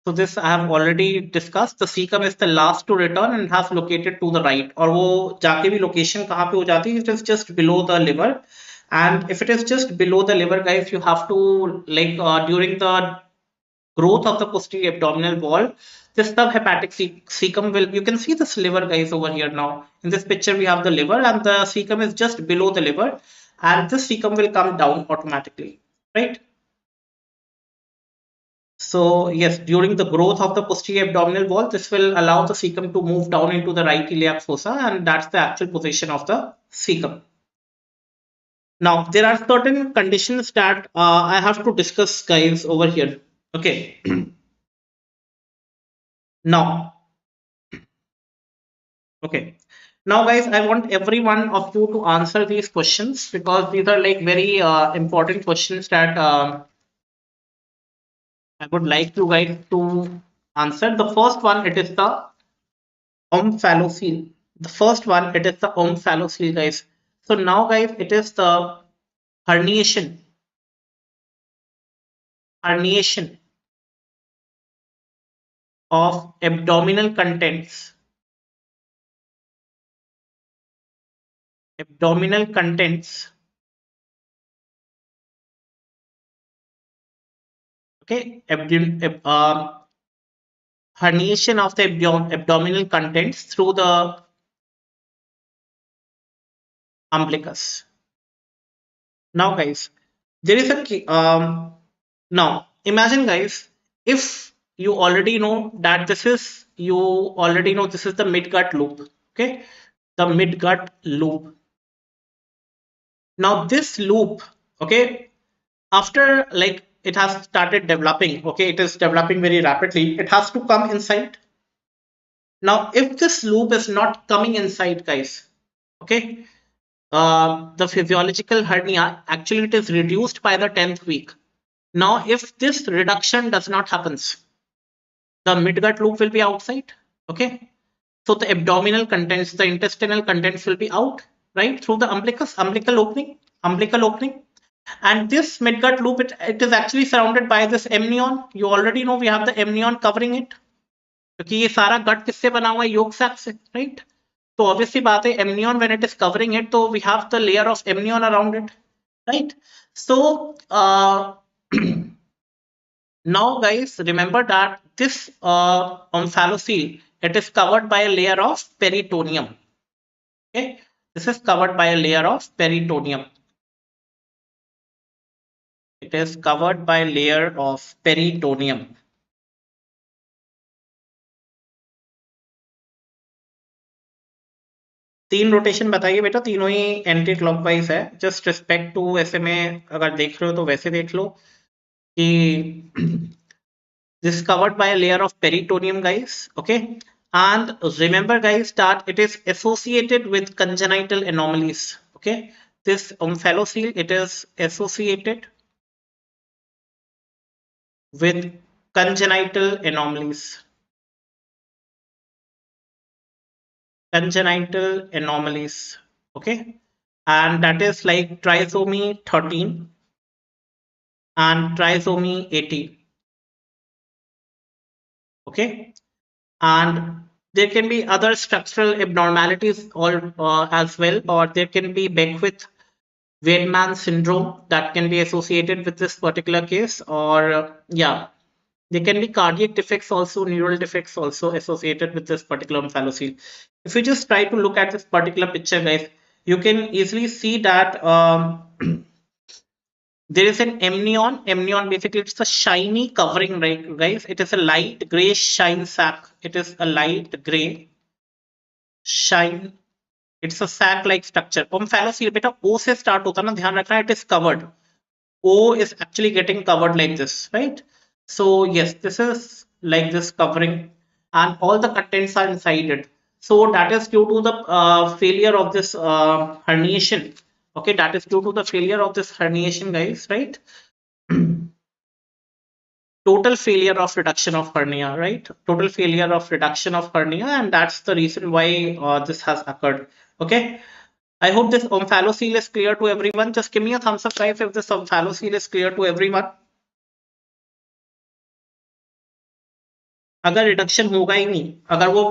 so this I have already discussed. The cecum is the last to return and has located to the right. और वो जाके भी location कहाँ पे हो जाती है? It is just below the liver. And if it is just below the liver, guys, you have to like during the growth of the posterior abdominal wall, this subhepatic cecum will, you can see this liver, guys, over here now. In this picture, we have the liver, and the cecum is just below the liver, and this cecum will come down automatically, right? So yes, during the growth of the posterior abdominal wall, this will allow the cecum to move down into the right iliac fossa, and that's the actual position of the cecum. Now, there are certain conditions that I have to discuss, guys, over here. Okay. Now, okay. Now, guys, I want every one of you to answer these questions because these are like very important questions that I would like you guys to answer. The first one, it is the omphalocele. The first one, it is the omphalocele, guys. So now, guys, it is the herniation. Herniation of abdominal contents. Abdominal contents. Okay. Herniation of the abdominal contents through the umbilicus. Now, guys, there is now imagine, guys, if you already know that you already know this is the midgut loop. Okay, the midgut loop. Now, this loop, okay, after like it has started developing, okay, it is developing very rapidly. It has to come inside. Now, if this loop is not coming inside, guys, okay, the physiological hernia actually it is reduced by the 10th week. Now, if this reduction does not happens, the midgut loop will be outside. Okay. So the abdominal contents, the intestinal contents will be out, right? Through the umbilical opening. And this midgut loop, it is actually surrounded by this amnion. You already know we have the amnion covering it. क्योंकि ये सारा गट किससे बना हुआ है yolk sac से, right? तो obviously बात है amnion when it is covering it, तो we have the layer of amnion around it, right? So now, guys, remember that this omphalocele, it is covered by a layer of peritoneum. Okay, this is covered by a layer of peritoneum. It is covered by a layer of peritoneum. तीन rotation बताइए बेटा, तीनों ही anti clockwise है. Just respect to ऐसे में अगर देख रहे हो तो वैसे देख लो कि this is covered by a layer of peritoneum, guys. Okay, and remember, guys, that it is associated with congenital anomalies. Okay, this omphalocele, it is associated with congenital anomalies. Congenital anomalies. Okay, and that is like trisomy 13 and trisomy 18. Okay, and there can be other structural abnormalities or as well, or there can be Beckwith Weidman syndrome that can be associated with this particular case, or yeah, there can be cardiac defects also, neural defects also associated with this particular omphalocele. If you just try to look at this particular picture, guys, you can easily see that there is an amnion. Amnion basically it's a shiny covering, right, guys? It is a light gray shine sac. It is a light gray shine. It's a sac like structure. Omphalocele बेटा O से start होता है ना, ध्यान रखना, it is covered. O is actually getting covered like this, right? So yes, this is like this covering, and all the contents are inside it. So that is due to the failure of this herniation. Okay, that is due to the failure of this herniation, guys, right? Total failure of reduction of hernia, right? Total failure of reduction of hernia, and that's the reason why this has occurred. Okay. I hope this omphalocele is clear to everyone. Just give me a thumbs up, guys, if this omphalocele is clear to everyone. अगर reduction होगा ही नहीं, अगर वो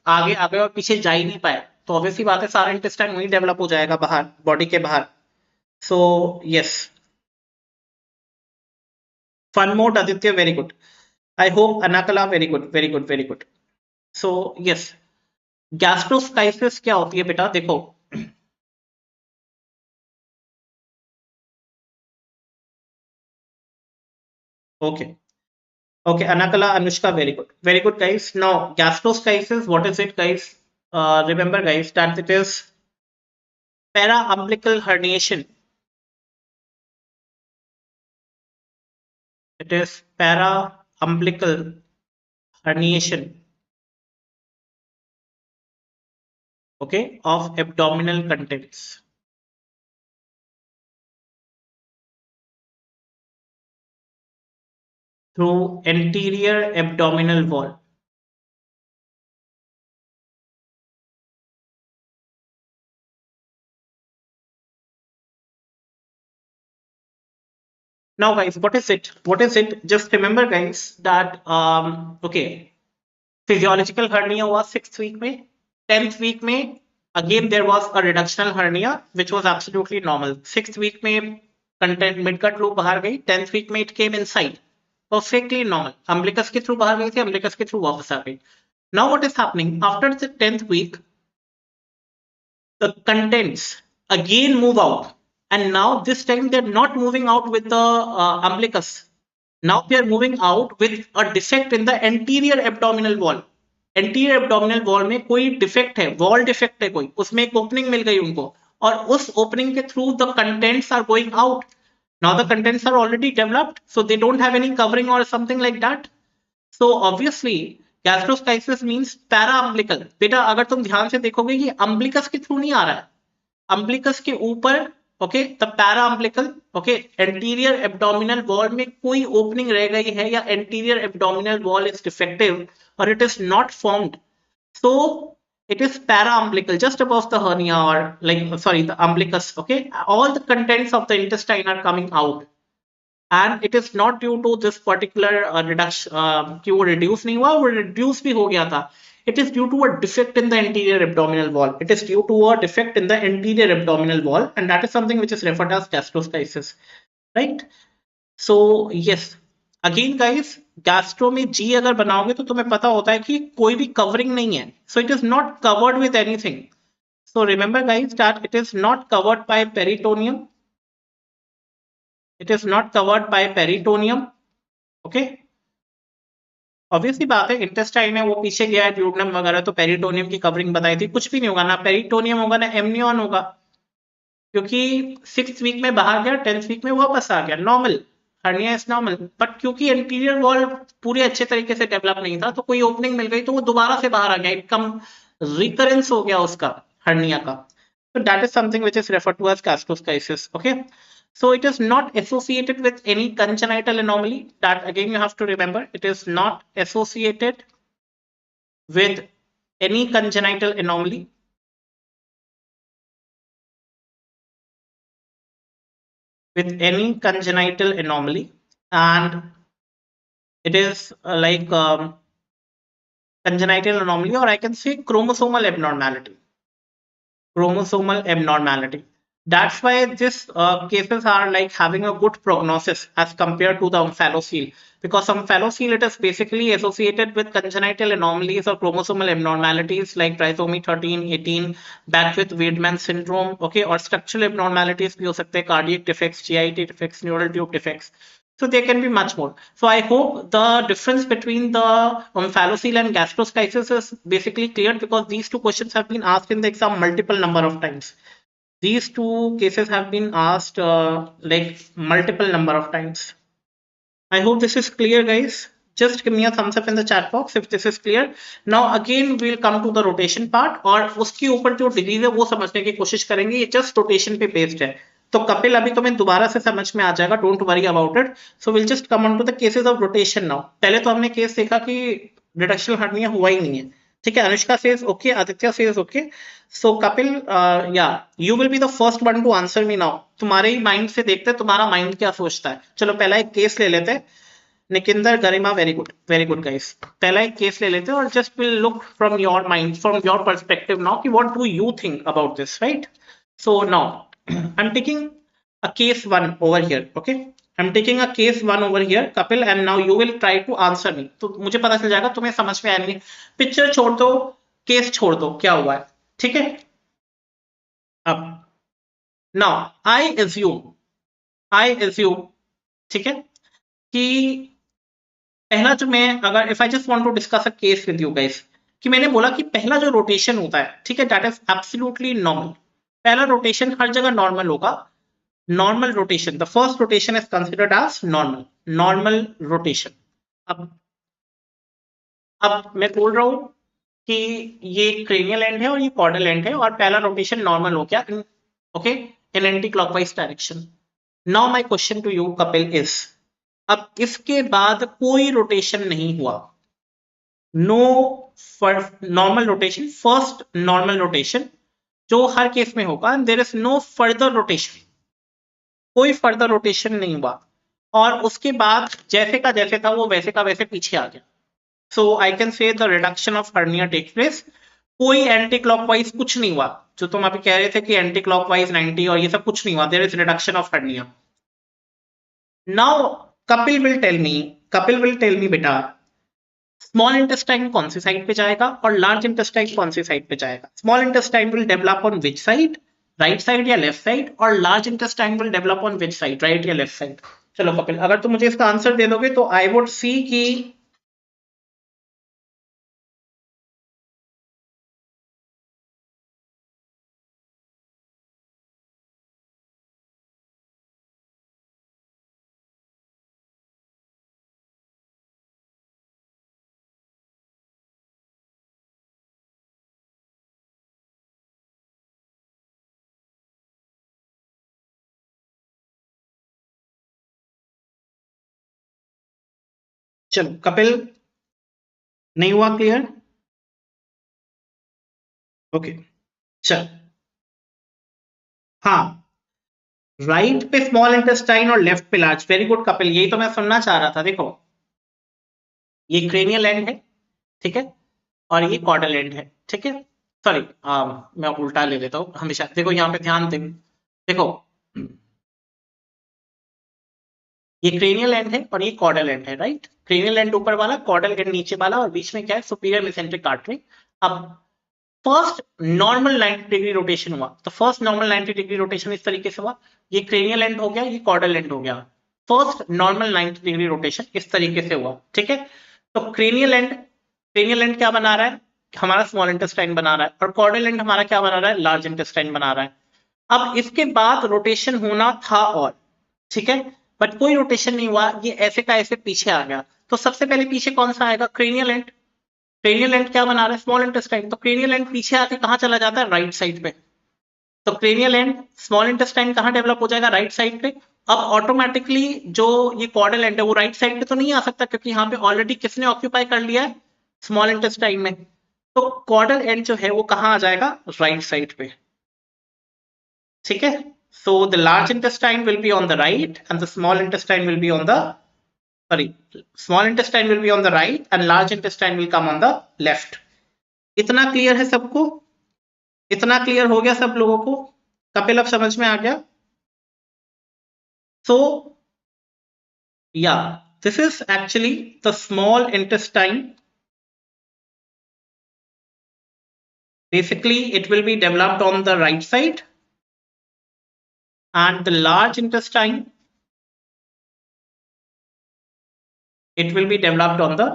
आगे आगे और पीछे जा ही नहीं पाए, तो ऑब्वियसली बात है सारा इंटेस्टाइन वहीं डेवलप हो जाएगा बाहर, बॉडी के बाहर. So yes, fun mode Aditya, very good. I hope Anakala, very good, very good, very good. So yes, gastroschisis क्या होती है बेटा, देखो. Okay, Okay, Anakala, Anushka, very good. Very good, guys. Now, gastroschisis, what is it, guys? Remember, guys, that it is para-umbilical herniation. It is para-umbilical herniation, okay, of abdominal contents through anterior abdominal wall. Now, guys, what is it? What is it? Just remember, guys, that okay, physiological hernia was 6th week में, 10th week में again there was a reductional hernia which was absolutely normal. 6th week में content midgut loop बाहर गई, 10th week में it came inside, perfectly normal. Umbilicus के through बाहर गई थी, umbilicus के through वापस आ गई. Now what is happening after the 10th week? The contents again move out, and now this time they're not moving out with the umbilicus. Now they are moving out with a defect in the anterior abdominal wall. Anterior abdominal wall में कोई defect है, wall defect है कोई, उसमें एक opening मिल गई उनको, और उस ओपनिंग के through the contents are going out. Now the contents are already developed, so they don't have any covering or something like that. So obviously gastroschisis means para umbilical. बेटा अगर तुम ध्यान से देखोगे ये अम्बिलिकस के थ्रू नहीं आ रहा है, अम्बिलिकस के ऊपर, okay, the para umbilical, okay, anterior abdominal wall में कोई ओपनिंग रह गई है या anterior abdominal wall is defective or it is not formed, so it is para-umbilical just above the hernia, or like sorry, the umbilicus, okay, all the contents of the intestine are coming out, and it is not due to this particular reduction कि वो reduce नहीं हुआ, वो reduce भी हो गया था. It is due to a defect in the anterior abdominal wall. It is due to a defect in the anterior abdominal wall, and that is something which is referred as gastroschisis, right? So yes, again guys, gastro में जी अगर बनाओगे तो तुम्हें पता होता है कि कोई भी कवरिंग नहीं है, so it is not covered with anything. So remember guys that it is not covered by peritoneum, it is not covered by peritoneum, okay. Obviously बात है, इंटेस्टाइन है वो पीछे गया है, ड्यूडनम वगैरह, तो पेरिटोनियम की कवरिंग बताई थी, कुछ भी नहीं होगा, ना पेरिटोनियम होगा ना एमनियन होगा, क्योंकि 6th week में बाहर गया, 10th week में वापस आ गया, normal hernia is normal. But क्योंकि एंटीरियर वॉल पूरे अच्छे तरीके से डेवलप नहीं था, तो कोई ओपनिंग मिल गई तो वो दोबारा से बाहर आ गया, इनकम रिकरेंस हो गया उसका, हर्निया का. So that is something which is referred to as gastroschisis, okay. So it is not associated with any congenital anomaly, that again you have to remember, it is not associated with any congenital anomaly, and it is congenital anomaly, or I can say chromosomal abnormality. Chromosomal abnormality. That's why these cases are like having a good prognosis as compared to the omphalocele, because omphalocele, it is basically associated with congenital anomalies or chromosomal abnormalities like trisomy 13, 18, Beckwith Wiedemann syndrome, okay, or structural abnormalities bhi ho sakte hain, cardiac defects, GIT defects, neural tube defects. So there can be much more. So I hope the difference between the omphalocele and gastroschisis is basically clear, because these two questions have been asked in the exam multiple number of times. These two cases have been asked like multiple number of times. I hope this is clear, guys. Just give me a thumbs up in the chat box if this is clear. Now again we'll come to the rotation part, और उसके ऊपर जो disease है वो समझने की कोशिश करेंगे. ये जस्ट रोटेशन पे बेस्ड है, तो कपिल अभी तुम्हें दोबारा से समझ में आ जाएगा, don't worry about it. So will just come on to the cases of rotation now. पहले तो हमने केस देखा कि रिडक्शनल हर्निया हुआ ही नहीं है, ठीक है. Anushka says okay, Aditya says okay. So Kapil, या you will be the first one to answer me now. तुम्हारे ही माइंड से देखते हैं तुम्हारा माइंड क्या सोचता है. चलो पहला एक केस ले लेते हैं. Nikinder Garima, very good guys. पहला एक केस ले लेते हैं और just will look from your mind, from your perspective now कि what do you think about this, right. So now I am taking a case 1 over here, okay. I'm taking a case 1 over here, Kapil, and now you will try to answer me. तो मुझे पता चल जाएगा तुम्हें समझ में आया नहीं. पिक्चर छोड़ दो, केस छोड़ दो, क्या हुआ है, ठीक है. अब now I assume, ठीक है, कि पहला जो मैं अगर if I just want to discuss a case with you guys, कि मैंने बोला कि पहला जो रोटेशन होता है, ठीक है, दैट इज एब्सोल्युटली नॉर्मल। पहला रोटेशन हर जगह नॉर्मल होगा। Normal rotation, the first rotation is considered as normal, normal rotation. अब अब मैं बोल रहा हूं कि ये क्रेनियल एंड है और ये कॉर्डल एंड है और पहला रोटेशन नॉर्मल हो गया, okay, in anti clockwise direction. Now my question to you Kapil is, अब इसके बाद कोई रोटेशन नहीं हुआ, no normal rotation, first normal rotation जो हर केस में होगा, and there is no further rotation, कोई फर्दर रोटेशन नहीं हुआ, और उसके बाद जैसे का जैसे था वो वैसे का वैसे पीछे आ गया। So I can say the reduction of hernia take place. कोई एंटी क्लॉकवाइज कुछ नहीं हुआ, जो तुम अभी कह रहे थे कि एंटी क्लॉकवाइज 90 और ये सब कुछ नहीं हुआ, there is reduction of hernia. Now Kapil will tell me बेटा, स्मॉल इंटेस्टाइन कौन सी साइड पे जाएगा और लार्ज इंटेस्टाइन कौन सी साइड पे जाएगा? Small intestine will develop on which side, right side या लेफ्ट साइड, और large intestine will develop on which side, right या लेफ्ट साइड? चलो कपिल, अगर तुम मुझे इसका आंसर दे दोगे तो आई वुड सी कि चलो कपिल, नहीं हुआ क्लियर? ओके, चल, हाँ, राइट पे स्मॉल इंटेस्टाइन और लेफ्ट पे लार्ज, वेरी गुड कपिल, यही तो मैं सुनना चाह रहा था। देखो ये क्रेनियल एंड है, ठीक है, और ये कॉर्डल एंड है, ठीक है। सॉरी, मैं उल्टा ले लेता हूँ हमेशा, देखो यहाँ पे ध्यान दे, देखो ये क्रेनियल एंड है और ये कॉर्डल एंड है, राइट? क्रेनियल एंड ऊपर वाला, कॉर्डल एंड नीचे वाला, और बीच में क्या है? Superior mesenteric artery. अब फर्स्ट नॉर्मल 90 डिग्री रोटेशन हुआ, तो फर्स्ट नॉर्मल 90 डिग्री रोटेशन इस तरीके से हुआ, ये क्रेनियल एंड हो गया, ये कॉर्डल एंड हो गया। फर्स्ट नॉर्मल 90 डिग्री रोटेशन इस तरीके से हुआ, ठीक है। तो क्रेनियल एंड क्या बना रहा है? हमारा स्मॉल इंटेस्टाइन बना रहा है, और कॉर्डल एंड हमारा क्या बना रहा है? लार्ज इंटेस्टाइन बना रहा है। अब इसके बाद रोटेशन होना था, और ठीक है, बट कोई रोटेशन नहीं हुआ, ये ऐसे का ऐसे पीछे आ गया। तो सबसे पहले पीछे कौन सा आएगा? Cranial and. क्रेनियल एंड क्या बना रहा है? Small intestine. तो क्रेनियल एंड पीछे आके कहां चला जाता है? राइट साइड पे। तो क्रेनियल एंड स्मॉल इंटेस्टाइन कहां डेवलप हो जाएगा? राइट साइड पे। अब ऑटोमेटिकली जो ये कॉर्डल एंड है वो राइट साइड पे तो नहीं आ सकता, क्योंकि यहाँ पे ऑलरेडी किसने ऑक्यूपाई कर लिया है? स्मॉल इंटेस्टाइन में। तो कॉर्डल एंड जो है वो कहां आ जाएगा? राइट साइड पे, ठीक है। So the large intestine will be on the right and the small intestine will be on the, sorry, small intestine will be on the right and large intestine will come on the left. इतना clear है सबको? इतना clear हो गया सब लोगों को? कपिल अब समझ में आ गया? So yeah, this is actually the small intestine. Basically it will be developed on the right side, and the large intestine, it will be developed on the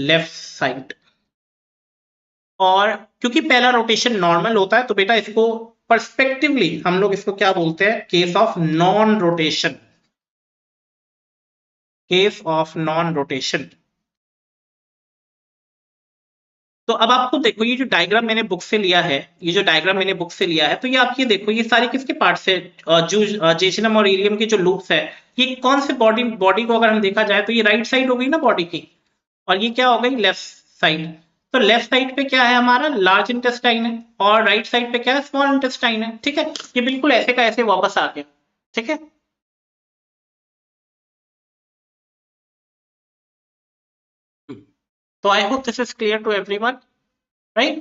left side. और क्योंकि पहला रोटेशन नॉर्मल होता है तो बेटा इसको perspectively हम लोग इसको क्या बोलते हैं? Case of non rotation, case of non rotation. तो अब आपको देखो ये जो डायग्राम मैंने बुक से लिया है, ये जो डायग्राम मैंने बुक से लिया है, तो ये आप ये देखो, ये सारी किसके पार्ट से? जेजिनम और इलियम के जो लूप्स है, ये कौन से बॉडी बॉडी को अगर हम देखा जाए तो ये राइट साइड हो गई ना बॉडी की, और ये क्या हो गई? Left side. तो लेफ्ट साइड पे क्या है? हमारा लार्ज इंटेस्टाइन है, और राइट साइड पे क्या है? स्मॉल इंटेस्टाइन है, ठीक है। ये बिल्कुल ऐसे का ऐसे वापस आ गया, ठीक है। So I hope this is clear to everyone, right?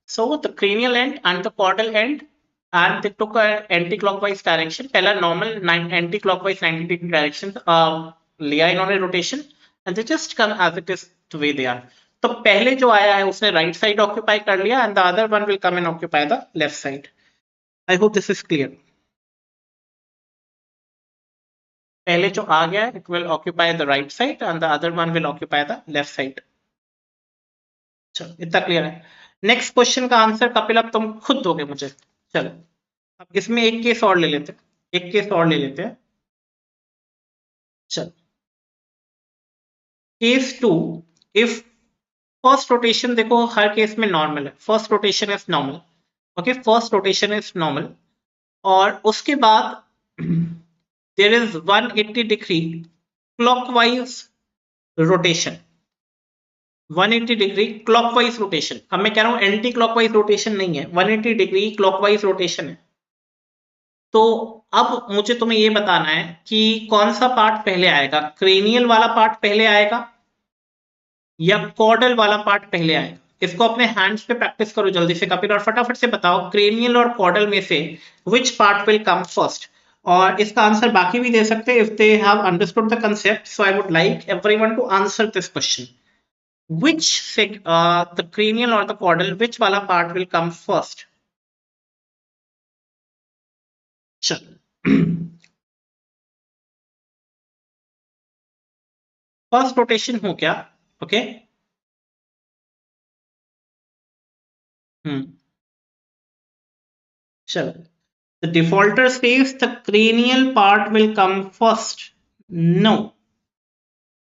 So the cranial end and the caudal end, and they took an anti-clockwise direction. पहला normal anti-clockwise 90 degree direction लिया इन्होंने rotation, and they just come as it is the way they are. तो पहले जो आया है उसने right side occupy कर लिया, and the other one will come and occupy the left side. I hope this is clear. पहले जो आ गया it will occupy the right side and the other one will occupy the left side. चलो इतना clear है. Next question का answer Kapil अब तुम खुद दोगे मुझे. चलो अब इसमें एक केस और ले लेते हैं. एक केस और ले लेते हैं. चलो केस 2. इफ फर्स्ट रोटेशन देखो हर केस में नॉर्मल है. First rotation is normal. Okay first rotation is normal और उसके बाद there is 180 degree clockwise rotation. 180 degree clockwise rotation. अब मैं कह रहा हूं एंटी क्लॉकवाइज रोटेशन नहीं है. 180 डिग्री क्लॉकवाइज रोटेशन है. तो अब मुझे तुम्हें ये बताना है कि कौन सा पार्ट पहले आएगा. क्रेनियल वाला पार्ट पहले आएगा या कॉर्डल वाला पार्ट पहले आएगा. इसको अपने हैंड्स पे प्रैक्टिस करो जल्दी से कपिल और फटाफट से बताओ क्रेनियल और कॉर्डल में से which part will come first. और इसका आंसर बाकी भी दे सकते हैं if they have understood the concept. So I would like everyone to answer this question. Which the cranial or the caudal, which wala part will come first? First rotation हो क्या? Okay. चलो. The defaulter says the cranial part will come first. No.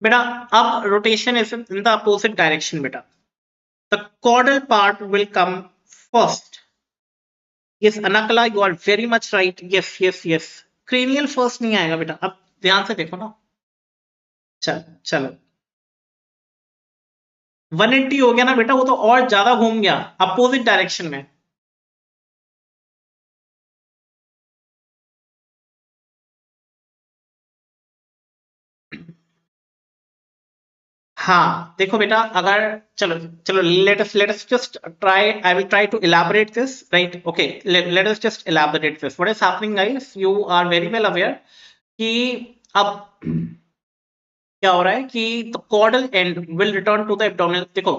बेटा अब rotation is in the opposite direction बेटा. The caudal part will come first. Yes, Anakala, you are very much right. Yes, yes, yes. Cranial first नहीं आएगा बेटा. अब ध्यान से देखो ना. चलो 180 हो गया ना बेटा. वो तो और ज्यादा घूम गया अपोजिट डायरेक्शन में. हाँ देखो बेटा अगर चलो चलो let us just try. I will try to elaborate this, right? Okay, let us just elaborate this. What is happening guys, you are very well aware कि अब क्या हो रहा है कि the caudal end will return to the abdominal. देखो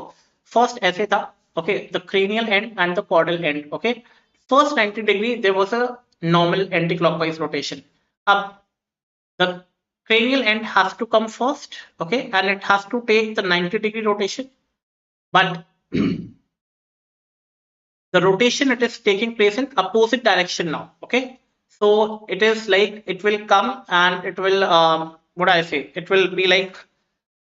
first ऐसे था. Okay, the cranial end and the caudal end. Okay, first 90 degree there was a normal anti-clockwise rotation. अब the cranial end has to come first. Okay, and it has to take the 90 degree rotation, but the rotation it is taking place in opposite direction now. Okay, so it is like it will come and it will what I say, it will be like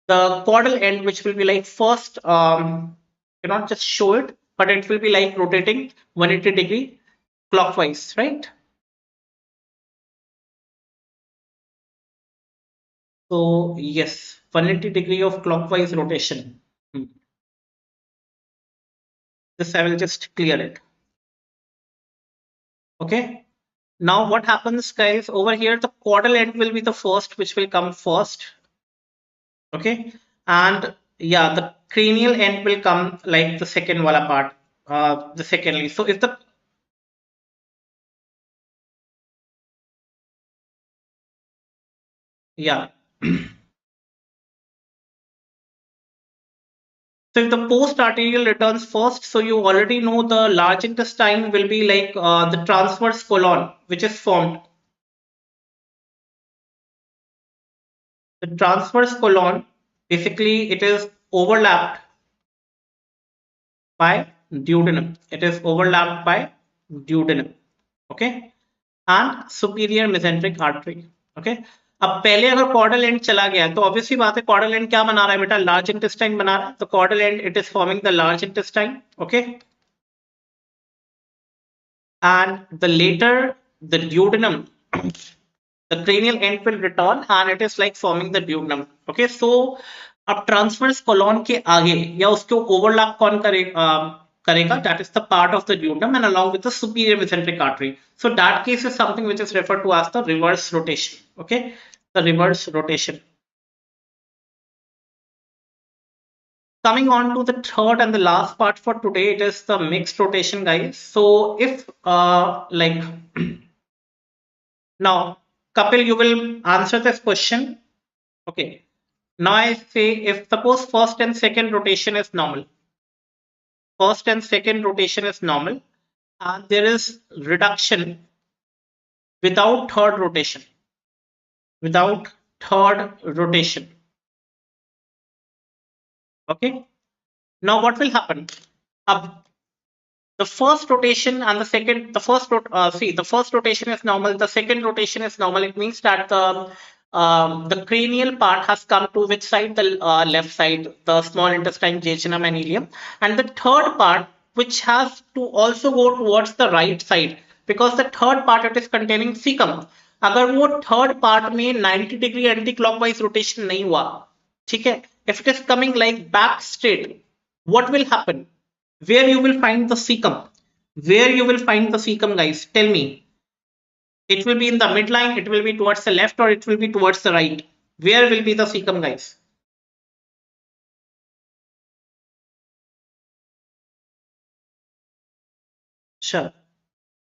the caudal end which will be like first cannot just show it, but it will be like rotating 180 degree clockwise, right? So yes, 180 degree of clockwise rotation. This I will just clear it. Okay, now what happens guys over here, the caudal end will be the first which will come first. Okay, and yeah, the cranial end will come like the second wala part, the secondly. So if the yeah so if the post arterial returns first, so you already know the large intestine will be like the transverse colon which is formed. The transverse colon basically it is overlapped by duodenum. It is overlapped by duodenum. Okay, and superior mesenteric artery. Okay, अब पहले अगर chordal and चला गया तो obviously बात है chordal and क्या बना रहा है बेटा, लार्ज इंटेस्टाइन बना रहा है. तो caudal end it is forming the large intestine. Okay, and the later the duodenum, the cranial end will return and it is like forming the duodenum. Okay, so अब ट्रांसवर्स कॉलोन के आगे या उसको overlap कौन करेगा, that is the part of the duodenum and along with the superior mesenteric artery. So that case is something which is referred to as the reverse rotation. Okay, the reverse rotation. Coming on to the third and the last part for today, it is the mixed rotation guys. So if like now Kapil, you will answer this question. Okay, now I say if suppose first and second rotation is normal, first and second rotation is normal and there is reduction without third rotation. without third rotation. Okay. Now what will happen? The first rotation and the second, the first rotation is normal, the second rotation is normal. It means that the cranial part has come to which side? The left side, the small intestine, jejunum and ileum. And the third part, which has to also go towards the right side, because the third part it is containing cecum. अगर वो third part में 90 degree anti clockwise rotation नहीं हुआ, ठीक है, if it is coming like back straight, what will happen? Where you will find the cecum? Where you will find the cecum, guys? Tell me. It will be in the midline, it will be towards the left, or it will be towards the right? Where will be the cecum, guys? Sure.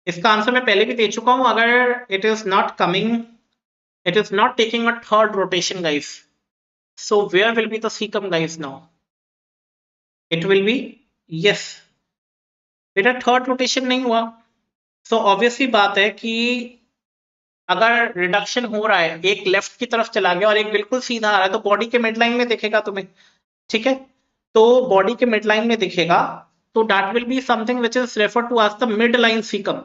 इसका answer मैं पहले भी दे चुका हूं. अगर it is not coming, it is not taking a third rotation, guys. So where will be the cecum, guys? Now it will be, yes, बेटा third rotation नहीं हुआ. सो ऑब्वियसली बात है कि अगर रिडक्शन हो रहा है, एक लेफ्ट की तरफ चला गया और एक बिल्कुल सीधा आ रहा है, तो बॉडी के मिड लाइन में दिखेगा तुम्हें. ठीक है, तो बॉडी के मिड लाइन में दिखेगा, तो that will be something which is referred to as the mid line caecum.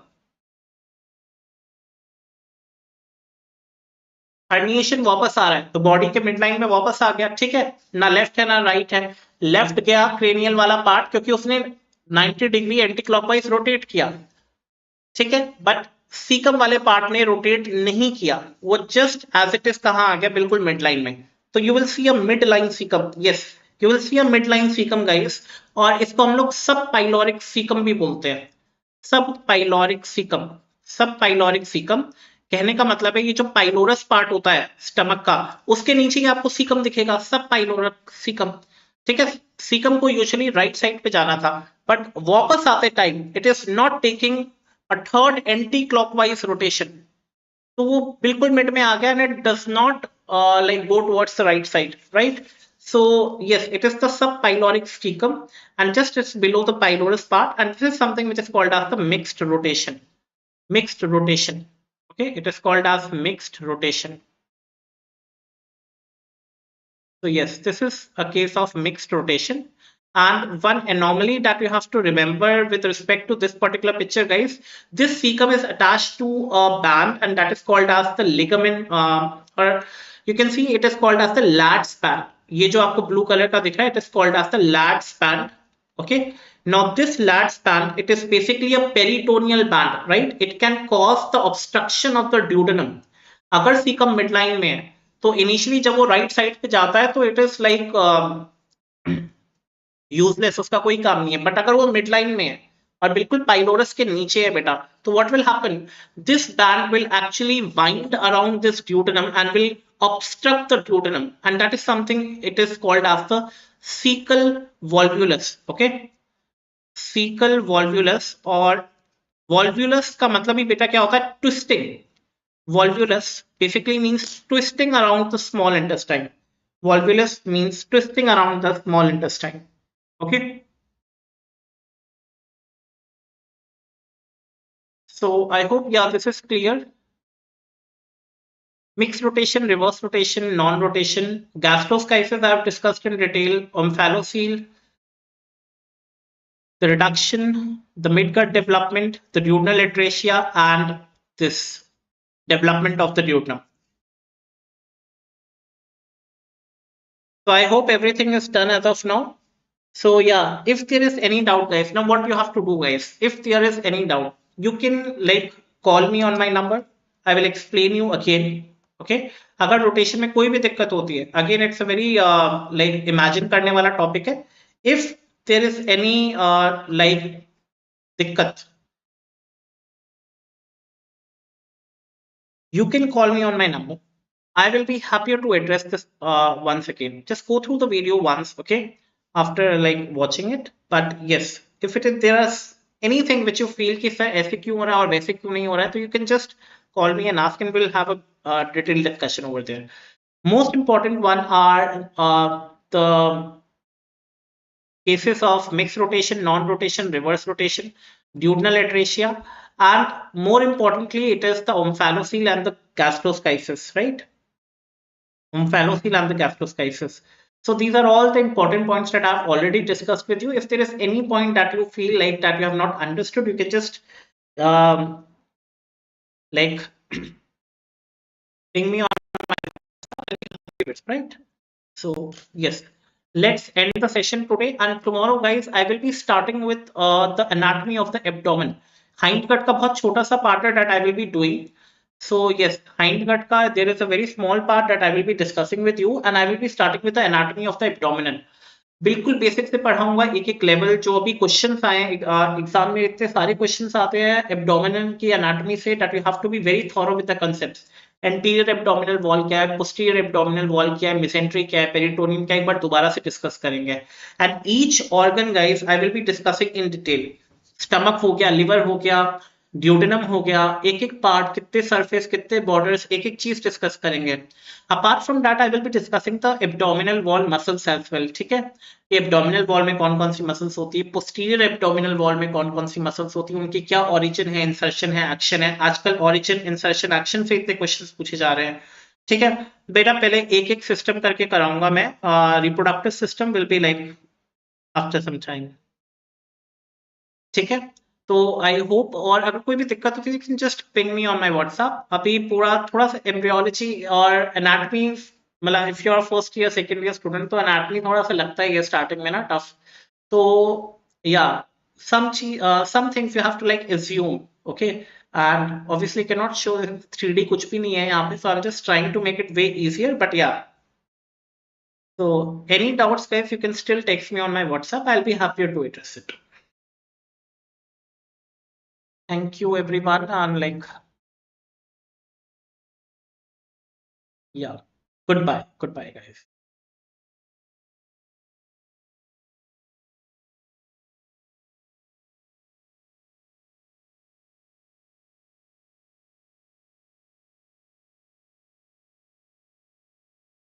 Herniation वापस आ रहा है तो बॉडी के मिड लाइन में वापस आ गया. ठीक है, ना लेफ्ट है ना राइट है. लेफ्ट गया क्रेनियल वाला पार्ट, क्योंकि उसने 90 डिग्री एंटी क्लॉकवाइज रोटेट किया. ठीक है, बट सीकम वाले पार्ट ने रोटेट नहीं किया, वो जस्ट एज इट इज कहां आ गया? बिल्कुल मिड लाइन में. तो you will see a mid line caecum. Yes, you will see a mid line caecum, guys. और इसको हम लोग सब पाइलोरिक सीकम भी बोलते हैं. सब पाइलोरिक सीकम. सब पाइलोरिक सीकम कहने का मतलब है ये जो पाइलोरस पार्ट होता है स्टमक का, उसके नीचे ही आपको सीकम दिखेगा. सब पाइलोरिक सीकम. ठीक है, सीकम को यूजुअली राइट साइड पे जाना था, बट वापस आते time it is not taking a third anti-clockwise rotation. तो वो बिल्कुल मिड में आ गया and it does not like go towards the right side, right? So yes, it is the subpyloric cecum and just it's below the pylorus part, and this is something which is called as the mixed rotation. Mixed rotation. Okay, it is called as mixed rotation. So yes, this is a case of mixed rotation. And one anomaly that you have to remember with respect to this particular picture, guys, this cecum is attached to a band, and that is called as the ligament, or you can see it is called as the lat band. ये जो आपको blue color का दिख रहा है, it is called as the lat band. Okay. Now this lat band, it is basically a peritoneal band, right? It can cause the obstruction of the duodenum. अगर cecum midline में है, तो initially जब वो राइट साइड पे जाता है तो इट इज लाइक यूजलेस, उसका कोई काम नहीं है. बट अगर वो मिड लाइन में है और बिल्कुल पाइलोरस के नीचे है बेटा, तो what will happen? This band will actually wind around this duodenum and will obstruct the duodenum, and that is something it is called as the cecal volvulus. Okay, cecal volvulus. और volvulus का मतलब ही बेटा क्या होता है? Twisting. Volvulus basically means twisting around the small intestine. Volvulus means twisting around the small intestine. Okay. So I hope, yeah, this is clear. Mixed rotation, reverse rotation, non-rotation, gastroschisis I have discussed in detail, OMPHALOCELE, the reduction, the midgut development, the duodenal atresia, and this development of the duodenum. So I hope everything is done as of now. So yeah, if there is any doubt, guys, now what you have to do, guys, if there is any doubt, you can like call me on my number. I will explain you again. Okay. अगर rotation में कोई भी दिक्कत होती है, again it's a very like imagine करने वाला topic है. If there is any like दिक्कत, you can call me on my number. I will be happier to address this once again. Just go through the video once, okay, after like watching it. But yes, if it is there is anything which you feel कि sir ऐसे क्यों हो रहा है और वैसे क्यों नहीं हो रहा है, तो you can just call me and ask, and we'll have a detailed discussion over there. Most important one are the cases of mixed rotation, non-rotation, reverse rotation, duodenal atresia, and more importantly, it is the OMPHALOCELE and the gastroschisis, right? OMPHALOCELE and the gastroschisis. So these are all the important points that I've already discussed with you. If there is any point that you feel like that you have not understood, you can just um, like ping me on it, right? So yes, let's end the session today. And tomorrow, guys, I will be starting with the anatomy of the abdomen. Hind gut का बहुत छोटा सा part है that I will be doing. So yes, hind gut का there is a very small part that I will be discussing with you, and I will be starting with the anatomy of the abdomen. बिल्कुल basic से पढ़ाऊंगा एक एक level जो अभी questions आए exam में इतने सारे क्वेश्चंस आते हैं एब्डोमिनल की एनाटॉमी से that you have to be very thorough with the concepts anterior abdominal wall क्या है पोस्टीरियर एब्डोमिनल वॉल क्या है मेसेंट्री क्या है पेरिटोनियम क्या है एक बार दोबारा से डिस्कस करेंगे and each organ guys I will be discussing in detail stomach हो गया लिवर हो गया ड्यूडेनम हो गया एक एक पार्ट कितने सरफेस कितने बॉर्डर्स एक एक चीज डिस्कस करेंगे apart from that I will be discussing the abdominal wall muscles as well ठीक है कि एब्डोमिनल वॉल में कौन कौन सी मसल्स होती है पोस्टीरियर एब्डोमिनल वॉल में कौन कौन सी मसल्स होती है उनकी क्या ओरिजिन है इंसर्शन है एक्शन है आजकल ओरिजिन इंसर्शन एक्शन से इतने क्वेश्चंस पूछे जा रहे हैं ठीक है बेटा पहले एक एक सिस्टम करके कराऊंगा मैं reproductive system will be like after some time ठीक है तो आई होप और अगर कोई भी दिक्कत होती है just ping me on my WhatsApp अभी पूरा थोड़ा सा एम्ब्रियोलॉजी और एनाटॉमी मतलब if you are first year second year student तो एनाटॉमी थोड़ा सा लगता ही है स्टार्टिंग में ना टफ तो या some things you have to like assume okay and obviously cannot show 3D कुछ भी नहीं है यहाँ पे so I'm just trying to make it way easier but yeah so any doubts guys you can still text me on my WhatsApp I'll be happy to address it. Thank you everyone and like yeah goodbye guys.